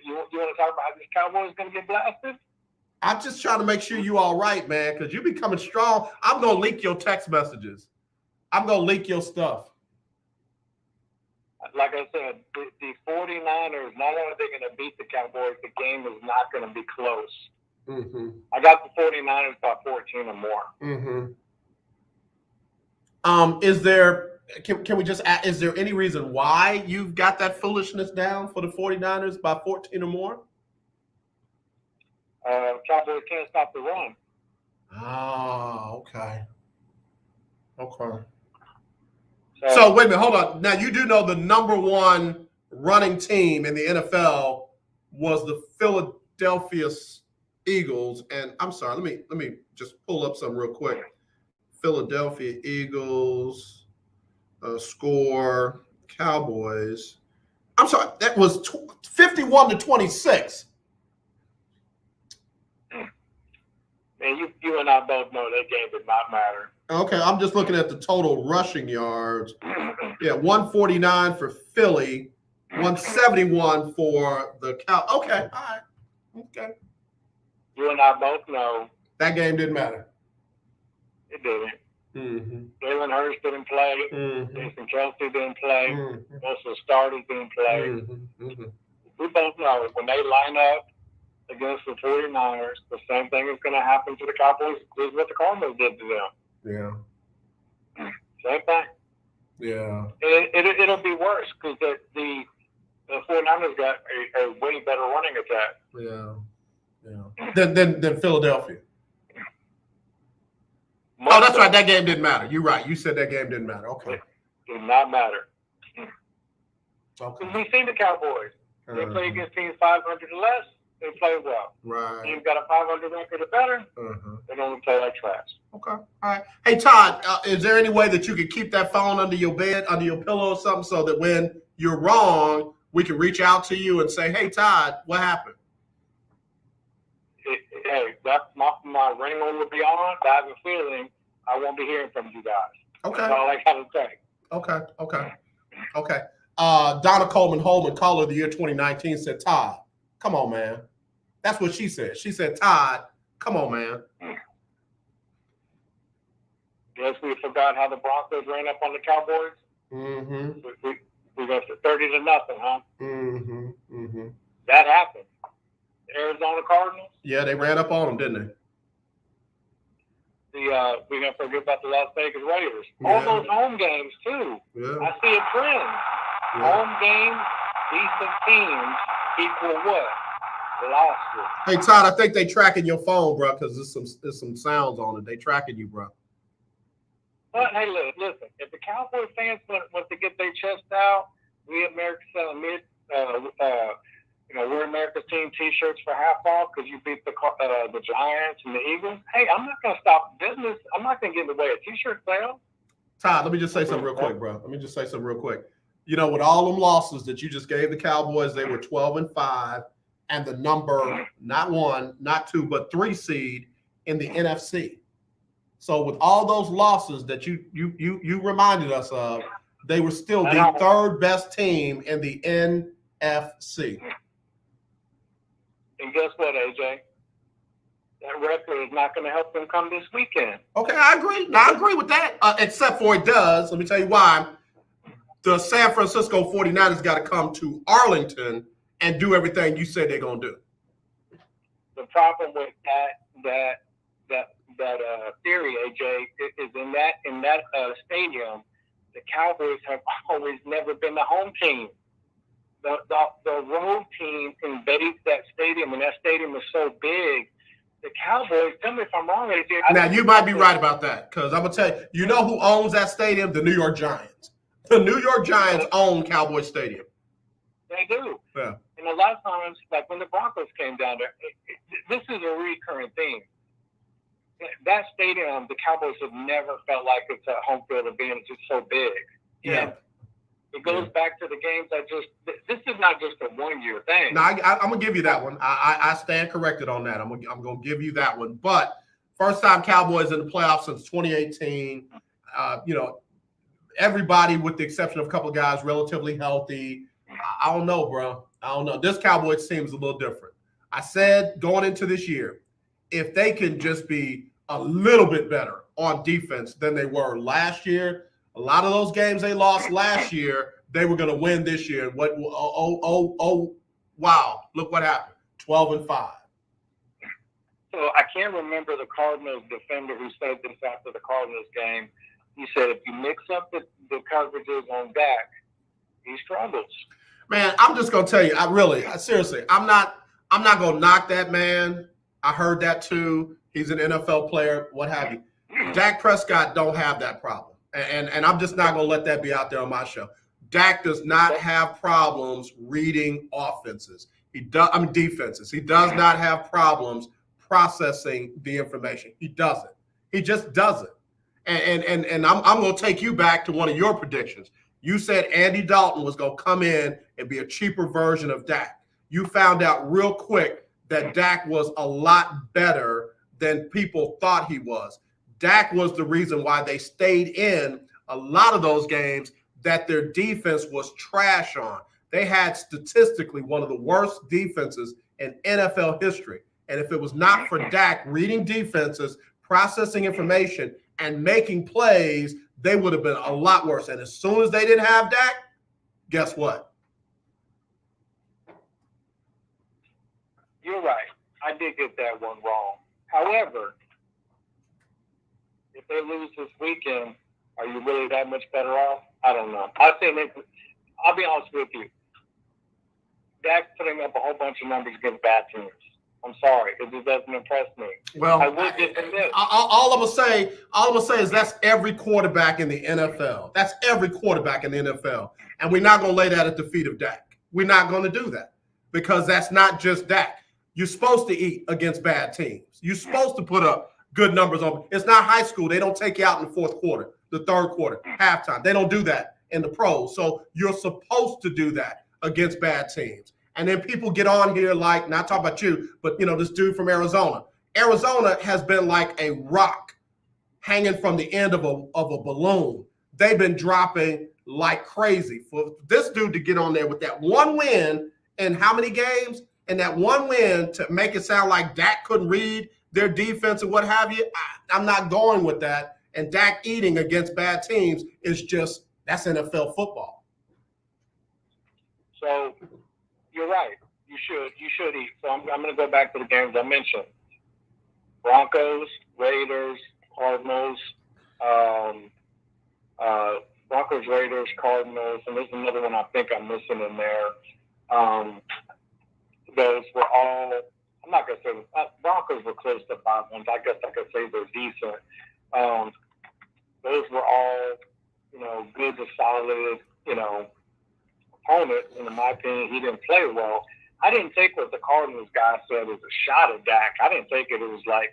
you want to talk about how this Cowboys going to get blasted? I'm just trying to make sure you all right, man, because you becoming strong. I'm going to leak your text messages. I'm going to leak your stuff. Like I said, the 49ers, not only are they going to beat the Cowboys, the game is not going to be close. Mm-hmm. I got the 49ers by 14 or more. Mm-hmm. Can we just ask, is there any reason why you've got that foolishness down for the 49ers by 14 or more? Cowboys can't stop the run. Oh, okay. So wait a minute, hold on. Now you do know the number one running team in the NFL was the Philadelphia Eagles, and I'm sorry, let me just pull up some real quick. Philadelphia Eagles score Cowboys. I'm sorry, that was 51-26. And you and I both know that game did not matter. Okay, I'm just looking at the total rushing yards. Yeah, 149 for Philly, 171 for the Cow. Okay, all right. Okay. You and I both know that game didn't matter. It didn't. Mm-hmm. Jalen Hurts didn't play. Mm-hmm. Jason Kelsey didn't play. Mm-hmm. Most of the starters didn't play. Mm-hmm. Mm-hmm. We both know when they line up against the 49ers, the same thing is going to happen to the Cowboys is what the Cardinals did to them. Yeah. Same thing. Yeah. It'll be worse because the 49ers got a way better running attack. Yeah. Yeah. Than Philadelphia. Most that's right. That game didn't matter. You're right. You said that game didn't matter. Okay. It did not matter. Okay. We've seen the Cowboys. They play against teams 500 or less. They play well. Right. Teams got a 500 record or better. They don't play like trash. Okay. All right. Hey, Todd, is there any way that you could keep that phone under your bed, under your pillow or something, so that when you're wrong, we can reach out to you and say, hey, Todd, what happened? Hey, that's my ring will be on. I have a feeling I won't be hearing from you guys. Okay. That's all I got to say. Okay. Donna Coleman Holman, caller of the year 2019, said, Todd, come on, man. That's what she said. She said, Todd, come on, man. Guess we forgot how the Broncos ran up on the Cowboys. Mm-hmm. We got 30-0, huh? Mm-hmm. Mm-hmm. That happened. The Arizona Cardinals. Yeah, they ran up on them, didn't they? We're gonna forget about the Las Vegas Raiders. Yeah. All those home games too. Yeah. I see a trend. Yeah. Home games, decent teams equal what? Losses. Hey, Todd, I think they tracking your phone, bro, because there's some sounds on it. They tracking you, bro. But hey, listen. If the Cowboy fans want to get their chest out, we Americans we're America's team T-shirts for half off because you beat the Giants and the Eagles. Hey, I'm not gonna stop business. I'm not gonna give away a T-shirt sale. Todd, let me just say something real quick, bro. You know, with all them losses that you just gave the Cowboys, they were 12-5, and the number not 1, not 2, but 3 seed in the NFC. So with all those losses that you reminded us of, they were still the third best team in the NFC. And guess what, AJ? That record is not going to help them come this weekend. Okay, I agree. Now, I agree with that, except for it does. Let me tell you why. The San Francisco 49ers got to come to Arlington and do everything you said they're going to do. The problem with that theory, AJ, is in that stadium, the Cowboys have always never been the home team. The road team invades that stadium, and that stadium is so big. The Cowboys, tell me if I'm wrong, AJ. Now, you might be right about that, because I'm going to tell you, you know who owns that stadium? The New York Giants. The New York Giants own Cowboy Stadium. They do. Yeah. And a lot of times, like when the Broncos came down there, this is a recurring theme. That stadium, the Cowboys have never felt like it's a home field of being just so big. Yeah. And it goes back to the games this is not just a one-year thing. No, I'm going to give you that one. I stand corrected on that. I'm going to give you that one. But first time Cowboys in the playoffs since 2018. Everybody, with the exception of a couple of guys, relatively healthy. I don't know, bro. I don't know. This Cowboys team is a little different. I said going into this year, if they can just be a little bit better on defense than they were last year, a lot of those games they lost last year, they were going to win this year. Wow, look what happened. 12-5. So I can't remember the Cardinals defender who said this after the Cardinals game. He said if you mix up the coverages on Dak, he struggles. Man, I'm just going to tell you, seriously, I'm not going to knock that man. I heard that too. He's an NFL player, what have you. Dak Prescott don't have that problem. And I'm just not going to let that be out there on my show. Dak does not have problems reading offenses. Defenses. He does not have problems processing the information. He doesn't. He just doesn't. And I'm going to take you back to one of your predictions. You said Andy Dalton was going to come in and be a cheaper version of Dak. You found out real quick that Dak was a lot better than people thought he was. Dak was the reason why they stayed in a lot of those games that their defense was trash on. They had statistically one of the worst defenses in NFL history. And if it was not for Dak reading defenses, processing information, and making plays, they would have been a lot worse. And as soon as they didn't have Dak, guess what? You're right. I did get that one wrong. However, if they lose this weekend, are you really that much better off? I don't know. I'll be honest with you. Dak's putting up a whole bunch of numbers against bad teams. I'm sorry, it just doesn't impress me. Well, I would just admit. All I'm gonna say is that's every quarterback in the NFL. That's every quarterback in the NFL, and we're not gonna lay that at the feet of Dak. We're not gonna do that because that's not just Dak. You're supposed to eat against bad teams. You're supposed to put up good numbers on. It's not high school. They don't take you out in the fourth quarter, the third quarter, halftime. They don't do that in the pros. So you're supposed to do that against bad teams. And then people get on here like, not talking about you, but, this dude from Arizona. Arizona has been like a rock hanging from the end of a balloon. They've been dropping like crazy. For this dude to get on there with that one win in how many games? And that one win to make it sound like Dak couldn't read their defense and what have you, I'm not going with that. And Dak eating against bad teams is just, that's NFL football. So you're right. You should eat. So I'm going to go back to the games I mentioned. Broncos, Raiders, Cardinals, Broncos, Raiders, Cardinals, and there's another one I think I'm missing in there. Those were all, I'm not going to say, Broncos were close to 5 wins. I guess I could say they're decent. Those were all, good to solid, opponent. And in my opinion, he didn't play well. I didn't take what the Cardinals guy said as a shot at Dak. I didn't think it was like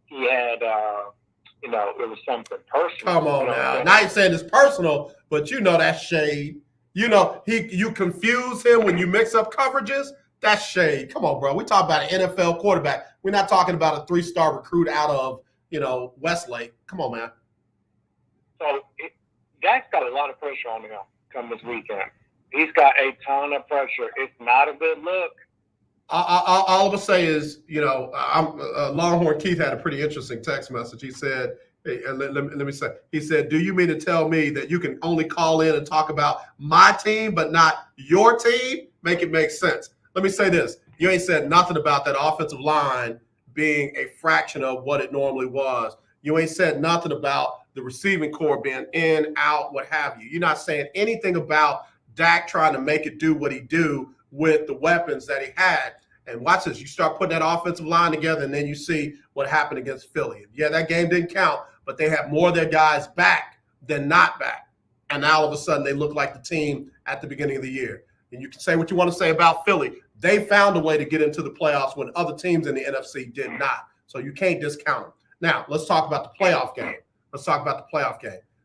he had, it was something personal. Come on now. Now you're saying it's personal, but that's shade. You confuse him when you mix up coverages. That's shade. Come on, bro. We talk about an NFL quarterback. We're not talking about a 3-star recruit out of, Westlake. Come on, man. So Dak's got a lot of pressure on him come this weekend. He's got a ton of pressure. It's not a good look. All I'm gonna say is, Longhorn Keith had a pretty interesting text message. He said, hey, let me say, he said, do you mean to tell me that you can only call in and talk about my team, but not your team? Make it make sense. Let me say this. You ain't said nothing about that offensive line being a fraction of what it normally was. You ain't said nothing about the receiving core being in, out, what have you. You're not saying anything about Dak trying to make it do what he do with the weapons that he had. And watch this. You start putting that offensive line together, and then you see what happened against Philly. Yeah, that game didn't count, but they had more of their guys back than not back. And now all of a sudden they look like the team at the beginning of the year. And you can say what you want to say about Philly. They found a way to get into the playoffs when other teams in the NFC did not. So you can't discount them. Now, let's talk about the playoff game.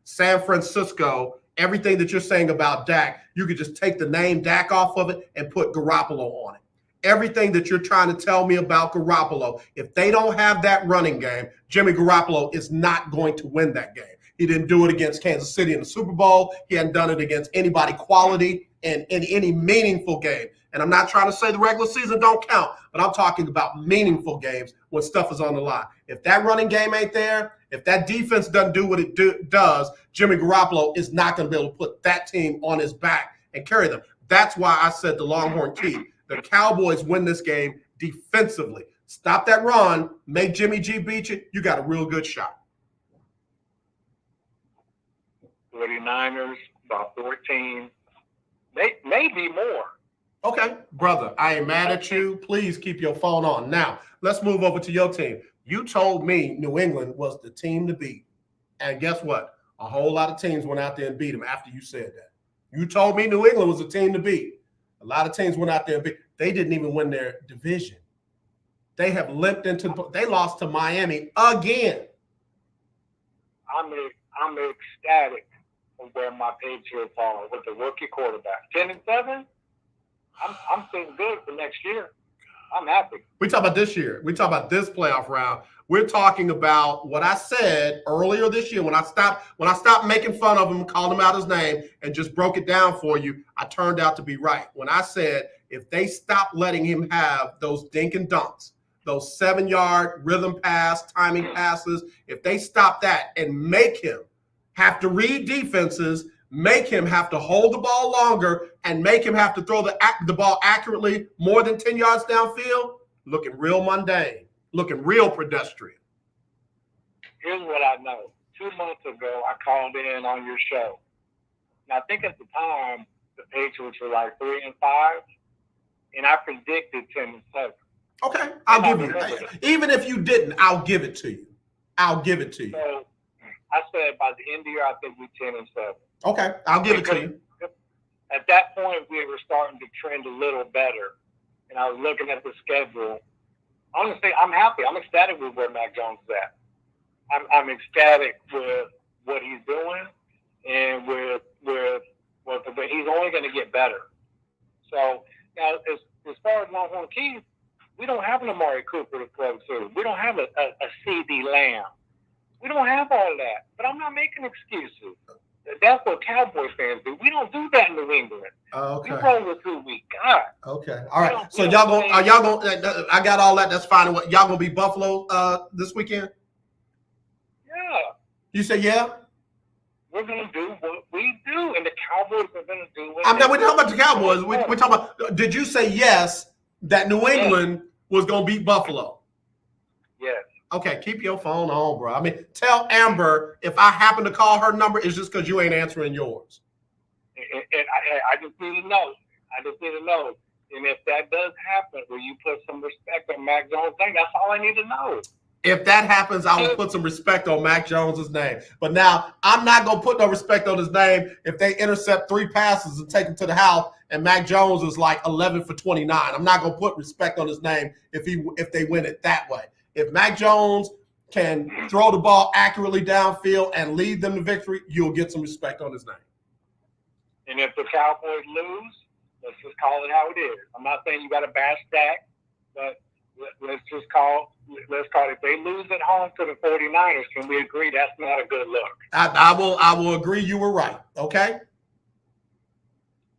San Francisco, everything that you're saying about Dak, you could just take the name Dak off of it and put Garoppolo on it. Everything that you're trying to tell me about Garoppolo, if they don't have that running game, Jimmy Garoppolo is not going to win that game. He didn't do it against Kansas City in the Super Bowl. He hadn't done it against anybody quality in any meaningful game. And I'm not trying to say the regular season don't count, but I'm talking about meaningful games when stuff is on the line. If that running game ain't there, if that defense doesn't do what it does, Jimmy Garoppolo is not going to be able to put that team on his back and carry them. That's why I said the Longhorn Key. The Cowboys win this game defensively. Stop that run, make Jimmy G beat you. You got a real good shot. 49ers, about 14, maybe more. Okay, brother, I ain't mad at you. Please keep your phone on. Now, let's move over to your team. You told me New England was the team to beat. And guess what? A whole lot of teams went out there and beat them after you said that. You told me New England was the team to beat. A lot of teams went out there and beat. They didn't even win their division. They have limped into. They lost to Miami again. I'm ecstatic of where my Patriots are with the rookie quarterback. 10-7. I'm feeling good for next year. I'm happy. We talk about this year. We talk about this playoff round. We're talking about what I said earlier this year when I stopped making fun of him, called him out his name, and just broke it down for you. I turned out to be right when I said if they stop letting him have those dink and dunks, those 7-yard rhythm pass, timing passes, if they stop that and make him have to read defenses, make him have to hold the ball longer, and make him have to throw the ball accurately more than 10 yards downfield, looking real mundane, looking real pedestrian. Here's what I know. 2 months ago, I called in on your show. Now, I think at the time, the Patriots were like 3-5, and I predicted 10-7. Okay, I'll give you that. Even if you didn't, I'll give it to you. I'll give it to you. So I said by the end of the year, I think we're 10-7. Okay, I'll give it to you. At that point, we were starting to trend a little better, and I was looking at the schedule. Honestly, I'm happy. I'm ecstatic with where Mac Jones is at. I'm ecstatic with what he's doing, and with he's only going to get better. So now, as far as Longhorn Keys, we don't have an Amari Cooper to throw to. We don't have a CD Lamb. We don't have all of that. But I'm not making excuses. That's what Cowboy fans do. We don't do that in New England. Okay. We roll with who we got. Okay. All right. So y'all going? Are y'all going? I got all that. That's fine. What y'all gonna be Buffalo this weekend? Yeah. You say yeah? We're gonna do what we do, and the Cowboys are gonna do what. I'm not. We're talking about the Cowboys. We're talking about. Did you say yes that New England was gonna beat Buffalo? Yes. Okay, keep your phone on, bro. I mean, tell Amber if I happen to call her number, it's just because you ain't answering yours. And I just need to know. And if that does happen, will you put some respect on Mac Jones' name? That's all I need to know. If that happens, I will put some respect on Mac Jones' name. But now, I'm not going to put no respect on his name if they intercept 3 passes and take him to the house and Mac Jones is like 11 for 29. I'm not going to put respect on his name if they win it that way. If Mac Jones can throw the ball accurately downfield and lead them to victory, you'll get some respect on his name. And if the Cowboys lose, let's just call it how it is. I'm not saying you got a bad stack, but let's call it. If they lose at home to the 49ers, can we agree that's not a good look? I will agree you were right. Okay?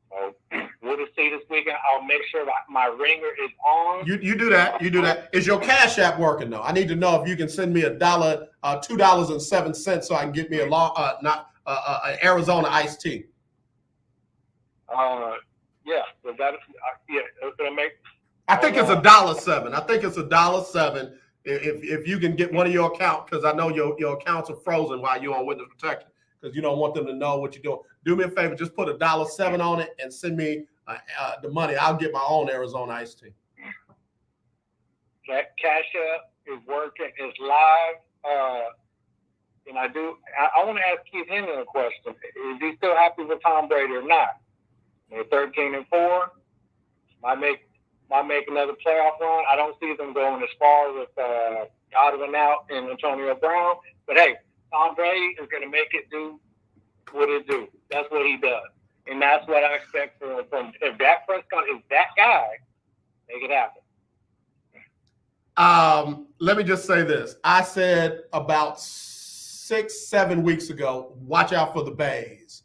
So we'll just see this weekend. I'll make sure that my ringer is on. You do that. You do that. Is your Cash App working though? I need to know if you can send me $2.07 so I can get me an Arizona iced tea. Yeah. So that it's gonna make. I think it's $1.07. I think it's $1.07 if you can get one of your accounts, because I know your accounts are frozen while you're on witness protection because you don't want them to know what you're doing. Do me a favor, just put $1.07 on it and send me the money. I'll get my own Arizona iced tea. Cash App is working. It's live. And I want to ask Keith Henry a question. Is he still happy with Tom Brady or not? They're 13-4. Might make another playoff run. I don't see them going as far with Audit out and Antonio Brown. But hey, Tom Brady is going to make it do what it do. That's what he does. And that's what I expect from if Dak Prescott is that guy, make it happen. Let me just say this. I said about 6-7 weeks ago, watch out for the Bays.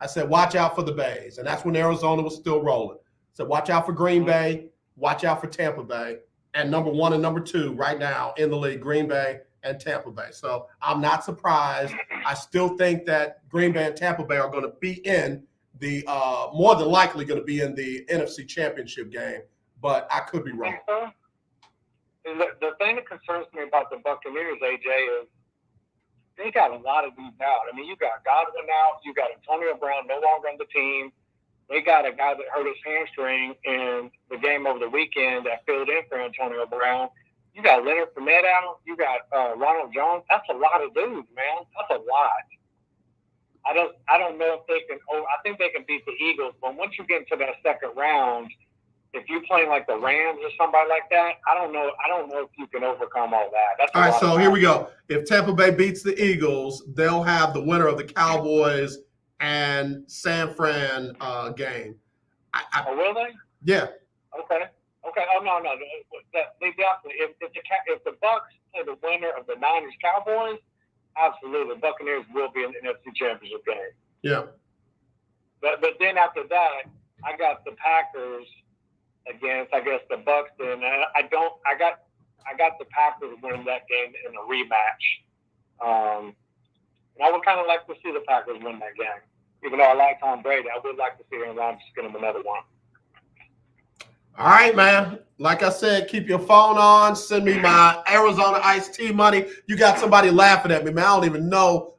I said, watch out for the Bays. And that's when Arizona was still rolling. So watch out for Green Bay, watch out for Tampa Bay. And number 1 and number 2 right now in the league, Green Bay and Tampa Bay. So I'm not surprised. I still think that Green Bay and Tampa Bay are going to be in the more than likely going to be in the NFC Championship game, but I could be wrong. The thing that concerns me about the Buccaneers, AJ, is they got a lot of dudes out. I mean, you got Godwin out, you got Antonio Brown no longer on the team. They got a guy that hurt his hamstring in the game over the weekend that filled in for Antonio Brown. You got Leonard Fournette out. You got Ronald Jones. That's a lot of dudes, man. That's a lot. I don't know if they can. I think they can beat the Eagles, but once you get into that second round, if you're playing like the Rams or somebody like that, I don't know if you can overcome all that. That's all right. So here we go. If Tampa Bay beats the Eagles, they'll have the winner of the Cowboys and San Fran game. Will they? Yeah. Okay. Oh no. They definitely. If the Bucs play the winner of the Niners Cowboys, absolutely, Buccaneers will be in the NFC Championship game. Yeah. But then after that, I got the Packers against, I guess, the Bucs. Then I got the Packers winning that game in a rematch. And I would kind of like to see the Packers win that game. Even though I like Tom Brady, I would like to see Aaron Rodgers get him another one. All right, man. Like I said, keep your phone on. Send me my Arizona iced tea money. You got somebody laughing at me, man. I don't even know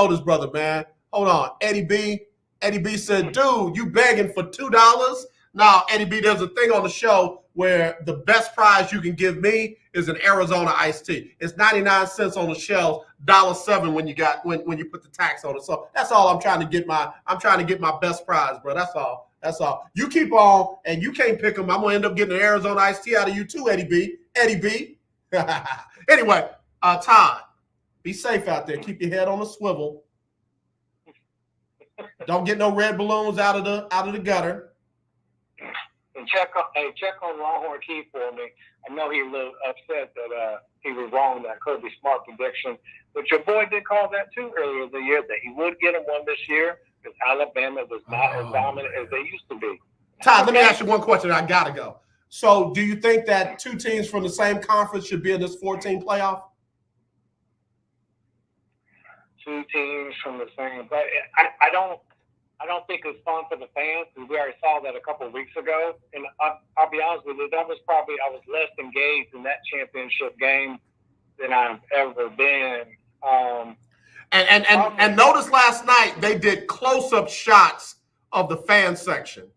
this brother, man. Hold on. Eddie B said, dude, you begging for $2? Now, Eddie B, there's a thing on the show where the best prize you can give me is an Arizona iced tea. It's 99 cents on the shelf, $1.07 when you put the tax on it. So that's all I'm trying to get my best prize, bro. That's all. You keep on, and you can't pick them. I'm gonna end up getting an Arizona iced tea out of you too, Eddie B. Anyway, Todd, be safe out there. Keep your head on a swivel. Don't get no red balloons out of the gutter. And check on Longhorn Key for me. I know he was a little upset that he was wrong on that Kirby Smart prediction, but your boy did call that too earlier in the year that he would get him one this year because Alabama was not as dominant as they used to be. Todd, let me ask you one question. I gotta go. So, do you think that two teams from the same conference should be in this 14 playoff? Two teams from the same, but I don't think it's fun for the fans because we already saw that a couple of weeks ago. And I'll be honest with you, I was less engaged in that championship game than I've ever been. And notice last night they did close-up shots of the fan section.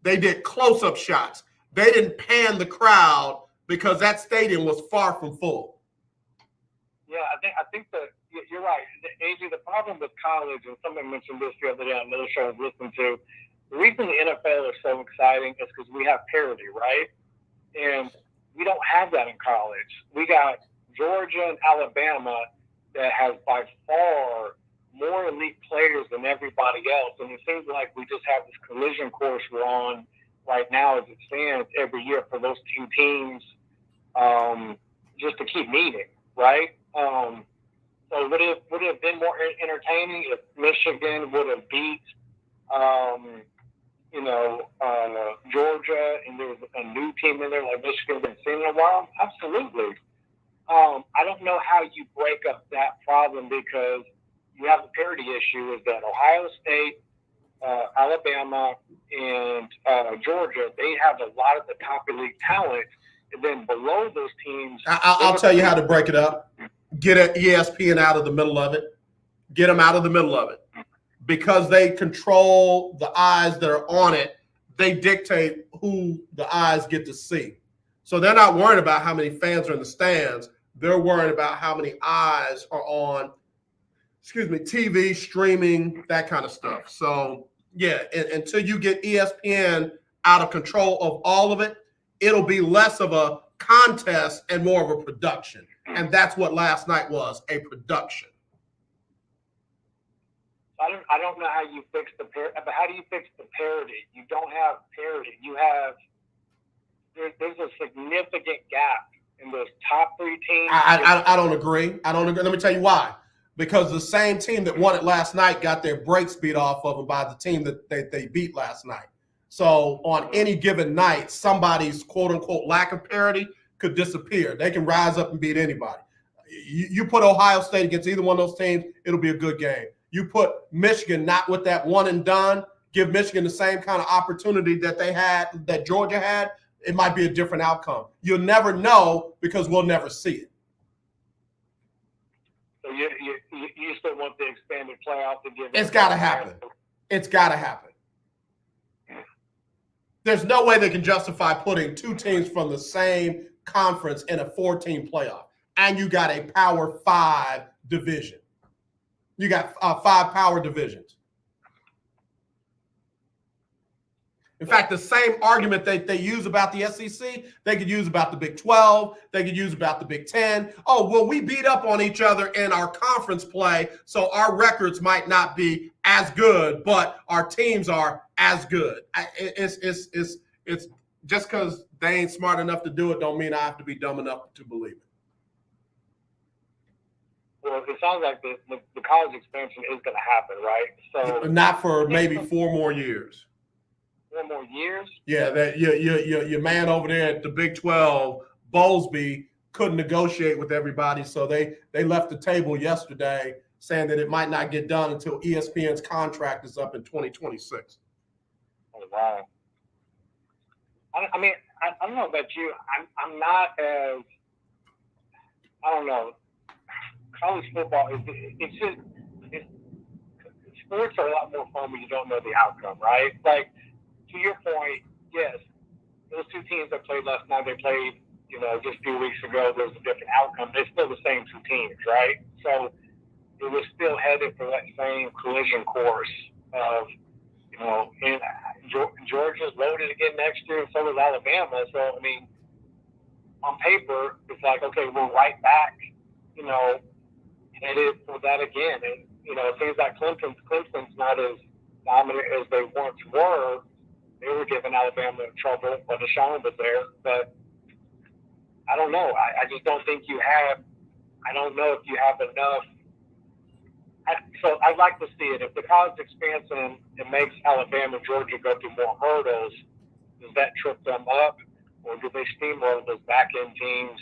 They did close-up shots. They didn't pan the crowd because that stadium was far from full. Yeah, I think that you're right. AJ, the problem with college, and somebody mentioned this the other day on another show I was listening to, the reason the NFL is so exciting is because we have parity, right? And we don't have that in college. We got Georgia and Alabama that has by far more elite players than everybody else. And it seems like we just have this collision course we're on right now as it stands every year for those two teams just to keep meeting, right? So would it have been more entertaining if Michigan would have beat, Georgia, and there was a new team in there like Michigan been seen in a while? Absolutely. I don't know how you break up that problem because you have the parity issue is that Ohio State, Alabama, and Georgia, they have a lot of the top elite talent. And then below those teams, I'll tell you how to break it up. Get an ESPN out of the middle of it. Get them out of the middle of it. Because they control the eyes that are on it, they dictate who the eyes get to see. So they're not worried about how many fans are in the stands. They're worried about how many eyes are on, TV, streaming, that kind of stuff. So, yeah, until you get ESPN out of control of all of it, it'll be less of a contest and more of a production. And that's what last night was, a production. I don't know how you fix the parity, but how do you fix the parity? You don't have parity. You have there's a significant gap in those top three teams. I don't agree. Let me tell you why. Because the same team that won it last night got their brakes beat off of them by the team that they beat last night. So on any given night, somebody's quote-unquote lack of parity could disappear. They can rise up and beat anybody. You put Ohio State against either one of those teams, it'll be a good game. You put Michigan not with that one and done, give Michigan the same kind of opportunity that Georgia had, it might be a different outcome. You'll never know because we'll never see it. So you still want the expanded playoff to give? It's got to happen. It's got to happen. There's no way they can justify putting two teams from the same conference in a 14 playoff. And you got a Power 5 division. You got 5 power divisions. In fact, the same argument that they use about the SEC, they could use about the Big 12, they could use about the Big 10. Oh, well, we beat up on each other in our conference play, so our records might not be as good, but our teams are as good. It's just because they ain't smart enough to do it don't mean I have to be dumb enough to believe it. Well, it sounds like the college expansion is going to happen, right? So not for maybe 4 more years. 4 more years? Yeah, that your man over there at the Big 12, Bowlesby, couldn't negotiate with everybody, so they left the table yesterday saying that it might not get done until ESPN's contract is up in 2026. Oh, wow. I mean, I don't know about you. I'm not as, I don't know. College football sports are a lot more fun when you don't know the outcome, right? Like, to your point, yes, those 2 teams that played last night, they played, just a few weeks ago, there was a different outcome. They're still the same 2 teams, right? So it was still headed for that same collision course of, and Georgia's loaded again next year, and so is Alabama. So, I mean, on paper, it's like, okay, we're right back, headed for that again. And, it seems like Clemson's not as dominant as they once were. They were giving Alabama trouble when Deshaun was there. But I don't know. I just don't think I don't know if you have enough. So I'd like to see it. If the college expands and it makes Alabama and Georgia go through more hurdles, does that trip them up? Or do they steamroll those back-end teams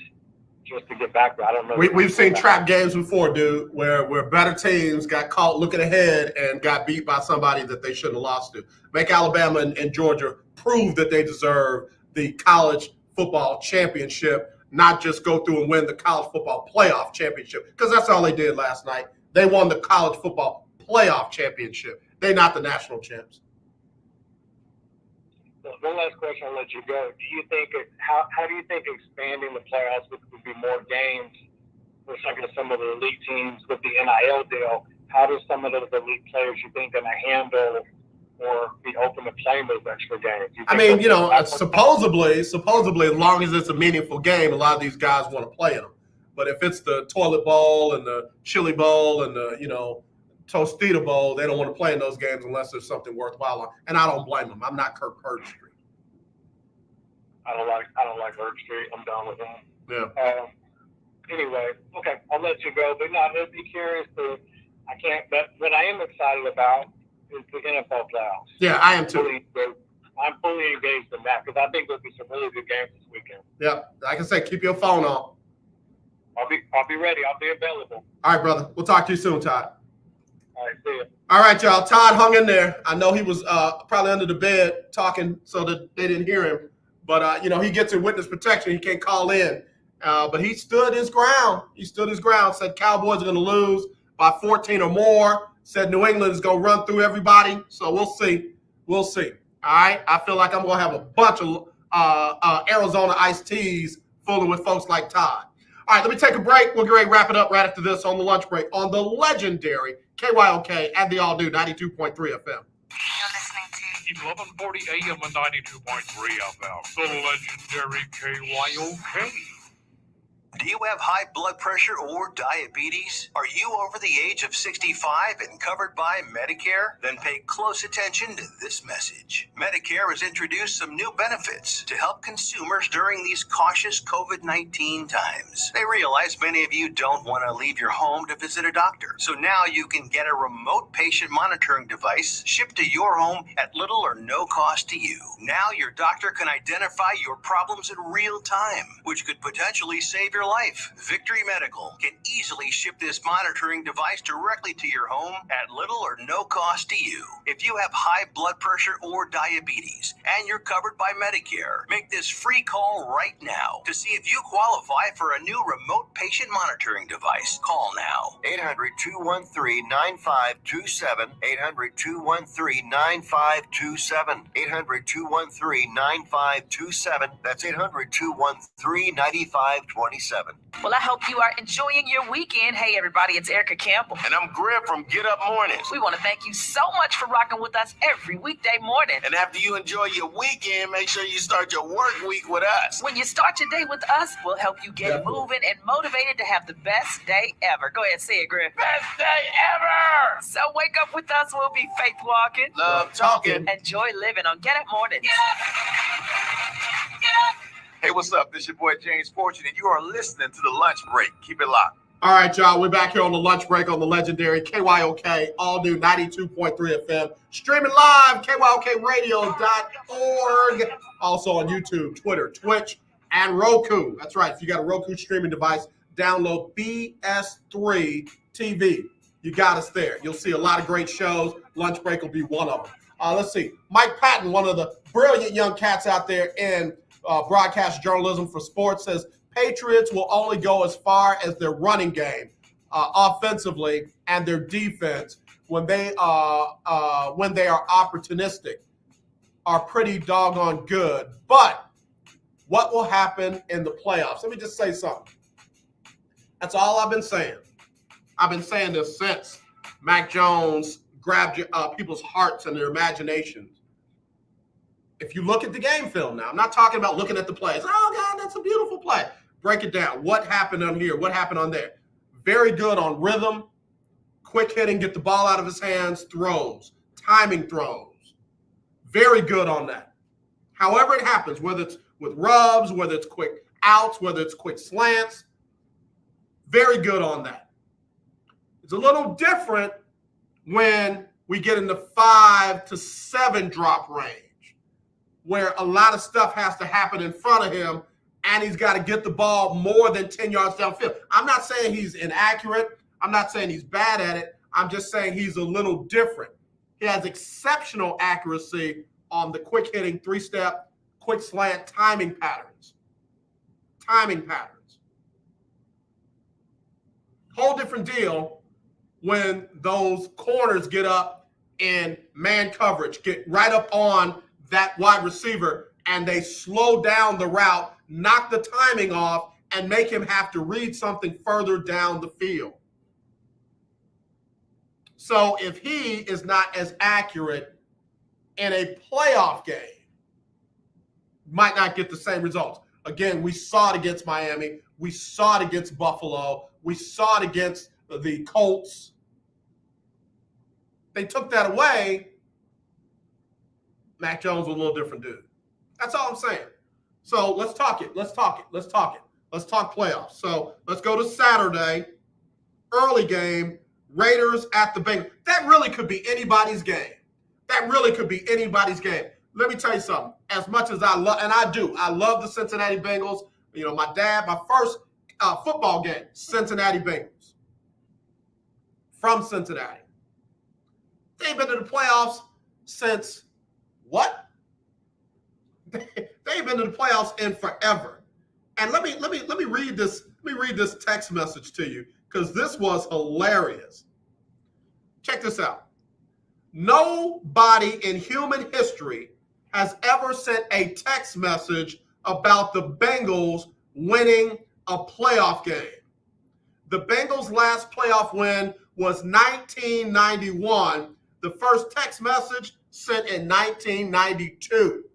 just to get back there? I don't know. We've seen trap games before, dude, where better teams got caught looking ahead and got beat by somebody that they shouldn't have lost to. Make Alabama and Georgia prove that they deserve the college football championship, not just go through and win the college football playoff championship, because that's all they did last night. They won the college football playoff championship. They're not the national champs. One last question, I'll let you go. Do you think how do you think expanding the playoffs would be more games for some of the elite teams with the NIL deal? How do some of those elite players you think going to handle or be open to playing those extra games? I mean, supposedly, as long as it's a meaningful game, a lot of these guys want to play in them. But if it's the toilet bowl and the chili bowl and the, Tostita bowl, they don't want to play in those games unless there's something worthwhile on. And I don't blame them. I'm not Kirk Herbstreit. I don't like Herbstreit. I'm done with him. Yeah. Anyway, okay, I'll let you go. But no, I'd be curious but what I am excited about is the NFL playoffs. Yeah, I am too. I'm fully engaged in that because I think there'll be some really good games this weekend. Yeah, like I said, keep your phone on. I'll be ready. I'll be available. All right, brother. We'll talk to you soon, Todd. All right, see you. All right, y'all. Todd hung in there. I know he was probably under the bed talking so that they didn't hear him. But, he gets in witness protection. He can't call in. But he stood his ground. Said Cowboys are going to lose by 14 or more. Said New England is going to run through everybody. So we'll see. All right? I feel like I'm going to have a bunch of Arizona iced teas full with folks like Todd. All right, let me take a break. We'll get ready to wrap it up right after this on the lunch break on the legendary KYOK and the all-new 92.3 FM. You're listening to 1140 AM and 92.3 FM, the legendary KYOK. Do you have high blood pressure or diabetes? Are you over the age of 65 and covered by Medicare? Then pay close attention to this message. Medicare has introduced some new benefits to help consumers during these cautious COVID-19 times. They realize many of you don't want to leave your home to visit a doctor. So now you can get a remote patient monitoring device shipped to your home at little or no cost to you. Now your doctor can identify your problems in real time, which could potentially save your life. Victory Medical can easily ship this monitoring device directly to your home at little or no cost to you. If you have high blood pressure or diabetes and you're covered by Medicare, make this free call right now to see if you qualify for a new remote patient monitoring device. Call now. 800-213-9527. 800-213-9527. 800-213-9527. That's 800-213-9527. 7. Well, I hope you are enjoying your weekend. Hey, everybody, it's Erica Campbell. And I'm Greg from Get Up Mornings. We want to thank you so much for rocking with us every weekday morning. And after you enjoy your weekend, make sure you start your work week with us. When you start your day with us, we'll help you get moving and motivated to have the best day ever. Go ahead, say it, Griff. Best day ever! So wake up with us. We'll be faith walking, Love talking, and joy living on Get Up Mornings. Hey, what's up? This is your boy James Fortune, and you are listening to The Lunch Break. Keep it locked. All right, y'all. We're back here on the lunch break on the legendary KYOK, all new 92.3 FM. Streaming live, KYOKradio.org. Also on YouTube, Twitter, Twitch, and Roku. That's right. If you got a Roku streaming device, download BS3 TV. You got us there. You'll see a lot of great shows. Lunch break will be one of them. Let's see. Mike Patton, one of the brilliant young cats out there in broadcast journalism for sports, says Patriots will only go as far as their running game offensively and their defense when they are opportunistic are pretty doggone good. But what will happen in the playoffs? Let me just say something. That's all I've been saying. I've been saying this since Mac Jones grabbed people's hearts and their imaginations. If you look at the game film now, I'm not talking about looking at the plays. Oh, God, that's a beautiful play. Break it down. What happened on here? What happened on there? Very good on rhythm, quick hitting, get the ball out of his hands, throws, timing throws. Very good on that. However it happens, whether it's with rubs, whether it's quick outs, whether it's quick slants, very good on that. It's a little different when we get in the 5 to 7 drop range, where a lot of stuff has to happen in front of him, and he's got to get the ball more than 10 yards downfield. I'm not saying he's inaccurate. I'm not saying he's bad at it. I'm just saying he's a little different. He has exceptional accuracy on the quick hitting, 3-step, quick slant timing patterns. Whole different deal when those corners get up in man coverage, get right up on that wide receiver, and they slow down the route, knock the timing off, and make him have to read something further down the field. So if he is not as accurate in a playoff game, might not get the same results. Again, we saw it against Miami. We saw it against Buffalo. We saw it against the Colts. They took that away. Mac Jones was a little different dude. That's all I'm saying. So let's talk it. Let's talk playoffs. So let's go to Saturday. Early game. Raiders at the Bengals. That really could be anybody's game. Let me tell you something. As much as I love, and I do, I love the Cincinnati Bengals. You know, my first football game, Cincinnati Bengals. From Cincinnati. They've been to the playoffs since what? They've been to the playoffs in forever. And let me read this. Let me read this text message to you, because this was hilarious. Check this out. Nobody in human history has ever sent a text message about the Bengals winning a playoff game. The Bengals' last playoff win was 1991. The first text message sent in 1992.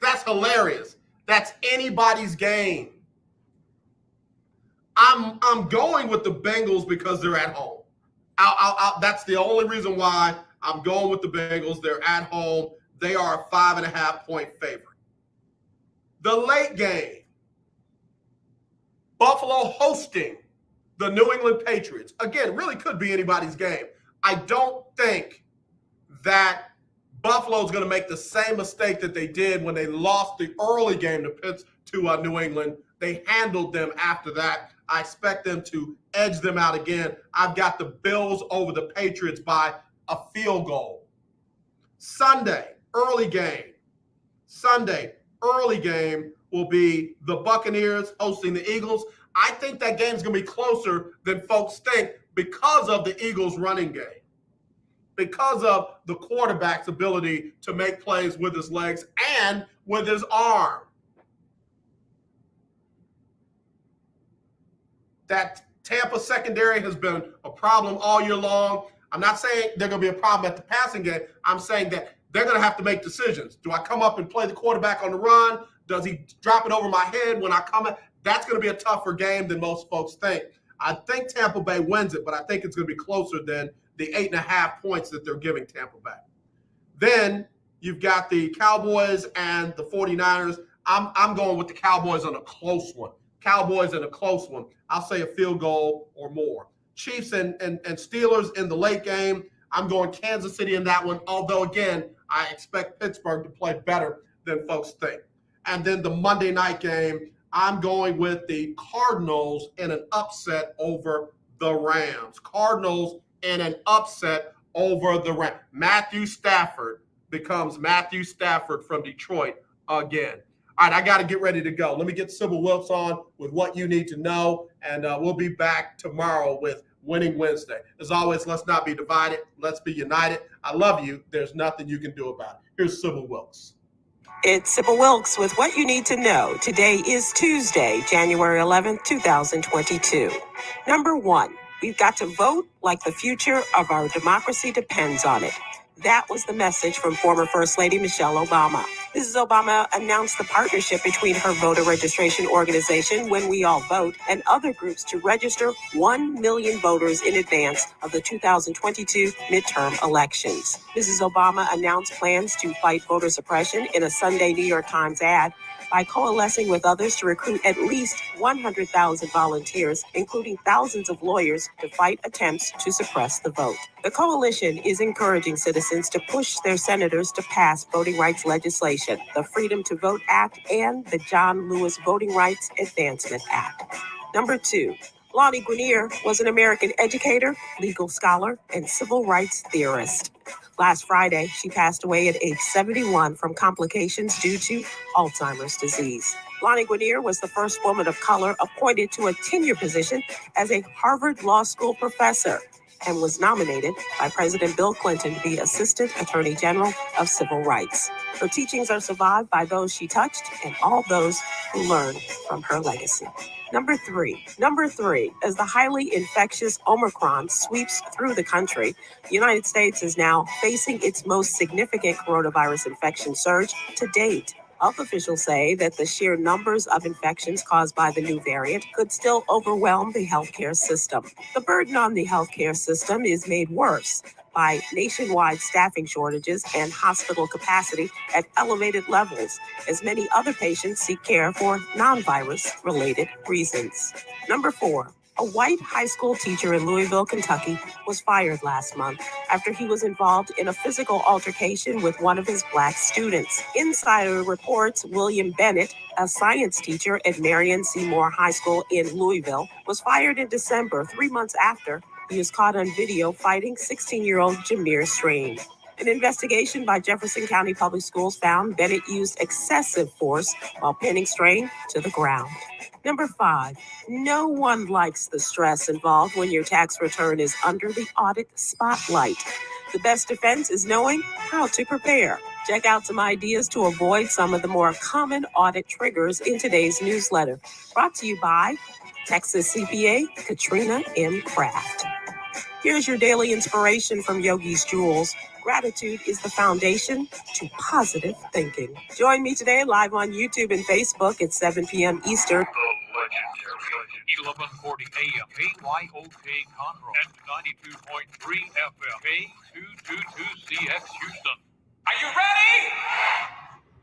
That's hilarious. That's anybody's game. I'm going with the Bengals because they're at home. That's the only reason why I'm going with the Bengals. They're at home. They are a 5.5-point favorite. The late game, Buffalo hosting the New England Patriots. Again, really could be anybody's game. I don't think that Buffalo's going to make the same mistake that they did when they lost the early game to New England. They handled them after that. I expect them to edge them out again. I've got the Bills over the Patriots by a field goal. Sunday, early game will be the Buccaneers hosting the Eagles. I think that game's going to be closer than folks think because of the Eagles' running game, because of the quarterback's ability to make plays with his legs and with his arm. that Tampa secondary has been a problem all year long. I'm not saying they're going to be a problem at the passing game. I'm saying that they're going to have to make decisions. Do I come up and play the quarterback on the run? Does he drop it over my head when I come in? That's going to be a tougher game than most folks think. I think Tampa Bay wins it, but I think it's going to be closer than the 8.5 points that they're giving Tampa Bay. Then you've got the Cowboys and the 49ers. I'm going with the Cowboys on a close one. Cowboys in a close one. I'll say a field goal or more. Chiefs and Steelers in the late game. I'm going Kansas City in that one, although, again, I expect Pittsburgh to play better than folks think. And then the Monday night game, I'm going with the Cardinals in an upset over the Rams. Cardinals in an upset over the Rams. Matthew Stafford becomes Matthew Stafford from Detroit again. All right, I got to get ready to go. Let me get Sybil Wilkes on with what you need to know, and we'll be back tomorrow with Winning Wednesday. As always, let's not be divided. Let's be united. I love you. There's nothing you can do about it. Here's Sybil Wilkes. It's Sybil Wilkes with what you need to know. Today is Tuesday, January 11th, 2022. Number 1, we've got to vote like the future of our democracy depends on it. That was the message from former First Lady Michelle Obama. Mrs. Obama announced the partnership between her voter registration organization, When We All Vote, and other groups to register 1 million voters in advance of the 2022 midterm elections. Mrs. Obama announced plans to fight voter suppression in a Sunday New York Times ad by coalescing with others to recruit at least 100,000 volunteers, including thousands of lawyers, to fight attempts to suppress the vote. The coalition is encouraging citizens to push their senators to pass voting rights legislation, the Freedom to Vote Act, and the John Lewis Voting Rights Advancement Act. Number 2, Lonnie Guinier was an American educator, legal scholar, and civil rights theorist. Last Friday, she passed away at age 71 from complications due to Alzheimer's disease. Lonnie Guinier was the first woman of color appointed to a tenure position as a Harvard Law School professor and was nominated by President Bill Clinton to be Assistant Attorney General of Civil Rights. Her teachings are survived by those she touched and all those who learned from her legacy. Number three, as the highly infectious Omicron sweeps through the country, the United States is now facing its most significant coronavirus infection surge to date. Health officials say that the sheer numbers of infections caused by the new variant could still overwhelm the healthcare system. The burden on the healthcare system is made worse by nationwide staffing shortages and hospital capacity at elevated levels, as many other patients seek care for non-virus-related reasons. Number 4, a white high school teacher in Louisville, Kentucky, was fired last month after he was involved in a physical altercation with one of his black students. Insider reports William Bennett, a science teacher at Marion Seymour High School in Louisville, was fired in December, 3 months after he was caught on video fighting 16-year-old Jameer Strain. An investigation by Jefferson County Public Schools found Bennett used excessive force while pinning Strain to the ground. Number 5, no one likes the stress involved when your tax return is under the audit spotlight. The best defense is knowing how to prepare. Check out some ideas to avoid some of the more common audit triggers in today's newsletter. Brought to you by Texas CPA Katrina M. Kraft. Here's your daily inspiration from Yogi's Jewels. Gratitude is the foundation to positive thinking. Join me today live on YouTube and Facebook at 7 p.m. Eastern. The legendary 1140 AM KYOK Conroe and 92.3 FM K222CX Houston. Are you ready?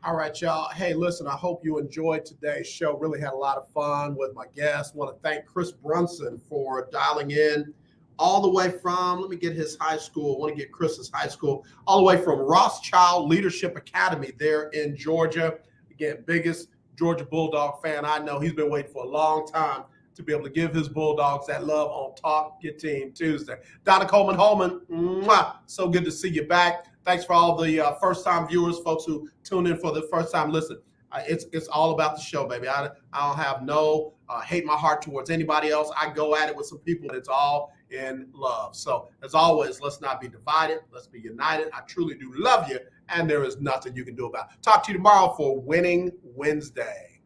All right, y'all. Hey, listen, I hope you enjoyed today's show. Really had a lot of fun with my guests. Want to thank Chris Brunson for dialing in all the way from, let me get his high school. I want to get Chris's high school, all the way from Rothschild Leadership Academy there in Georgia. Again, biggest Georgia Bulldog fan I know. He's been waiting for a long time to be able to give his Bulldogs that love on Talk Your Team Tuesday. Donna Coleman-Holman, so good to see you back. Thanks for all the first-time viewers, folks who tune in for the first time. Listen, it's all about the show, baby. I don't have no hate in my heart towards anybody else. I go at it with some people, and it's all in love. So, as always, let's not be divided. Let's be united. I truly do love you, and there is nothing you can do about it. Talk to you tomorrow for Winning Wednesday.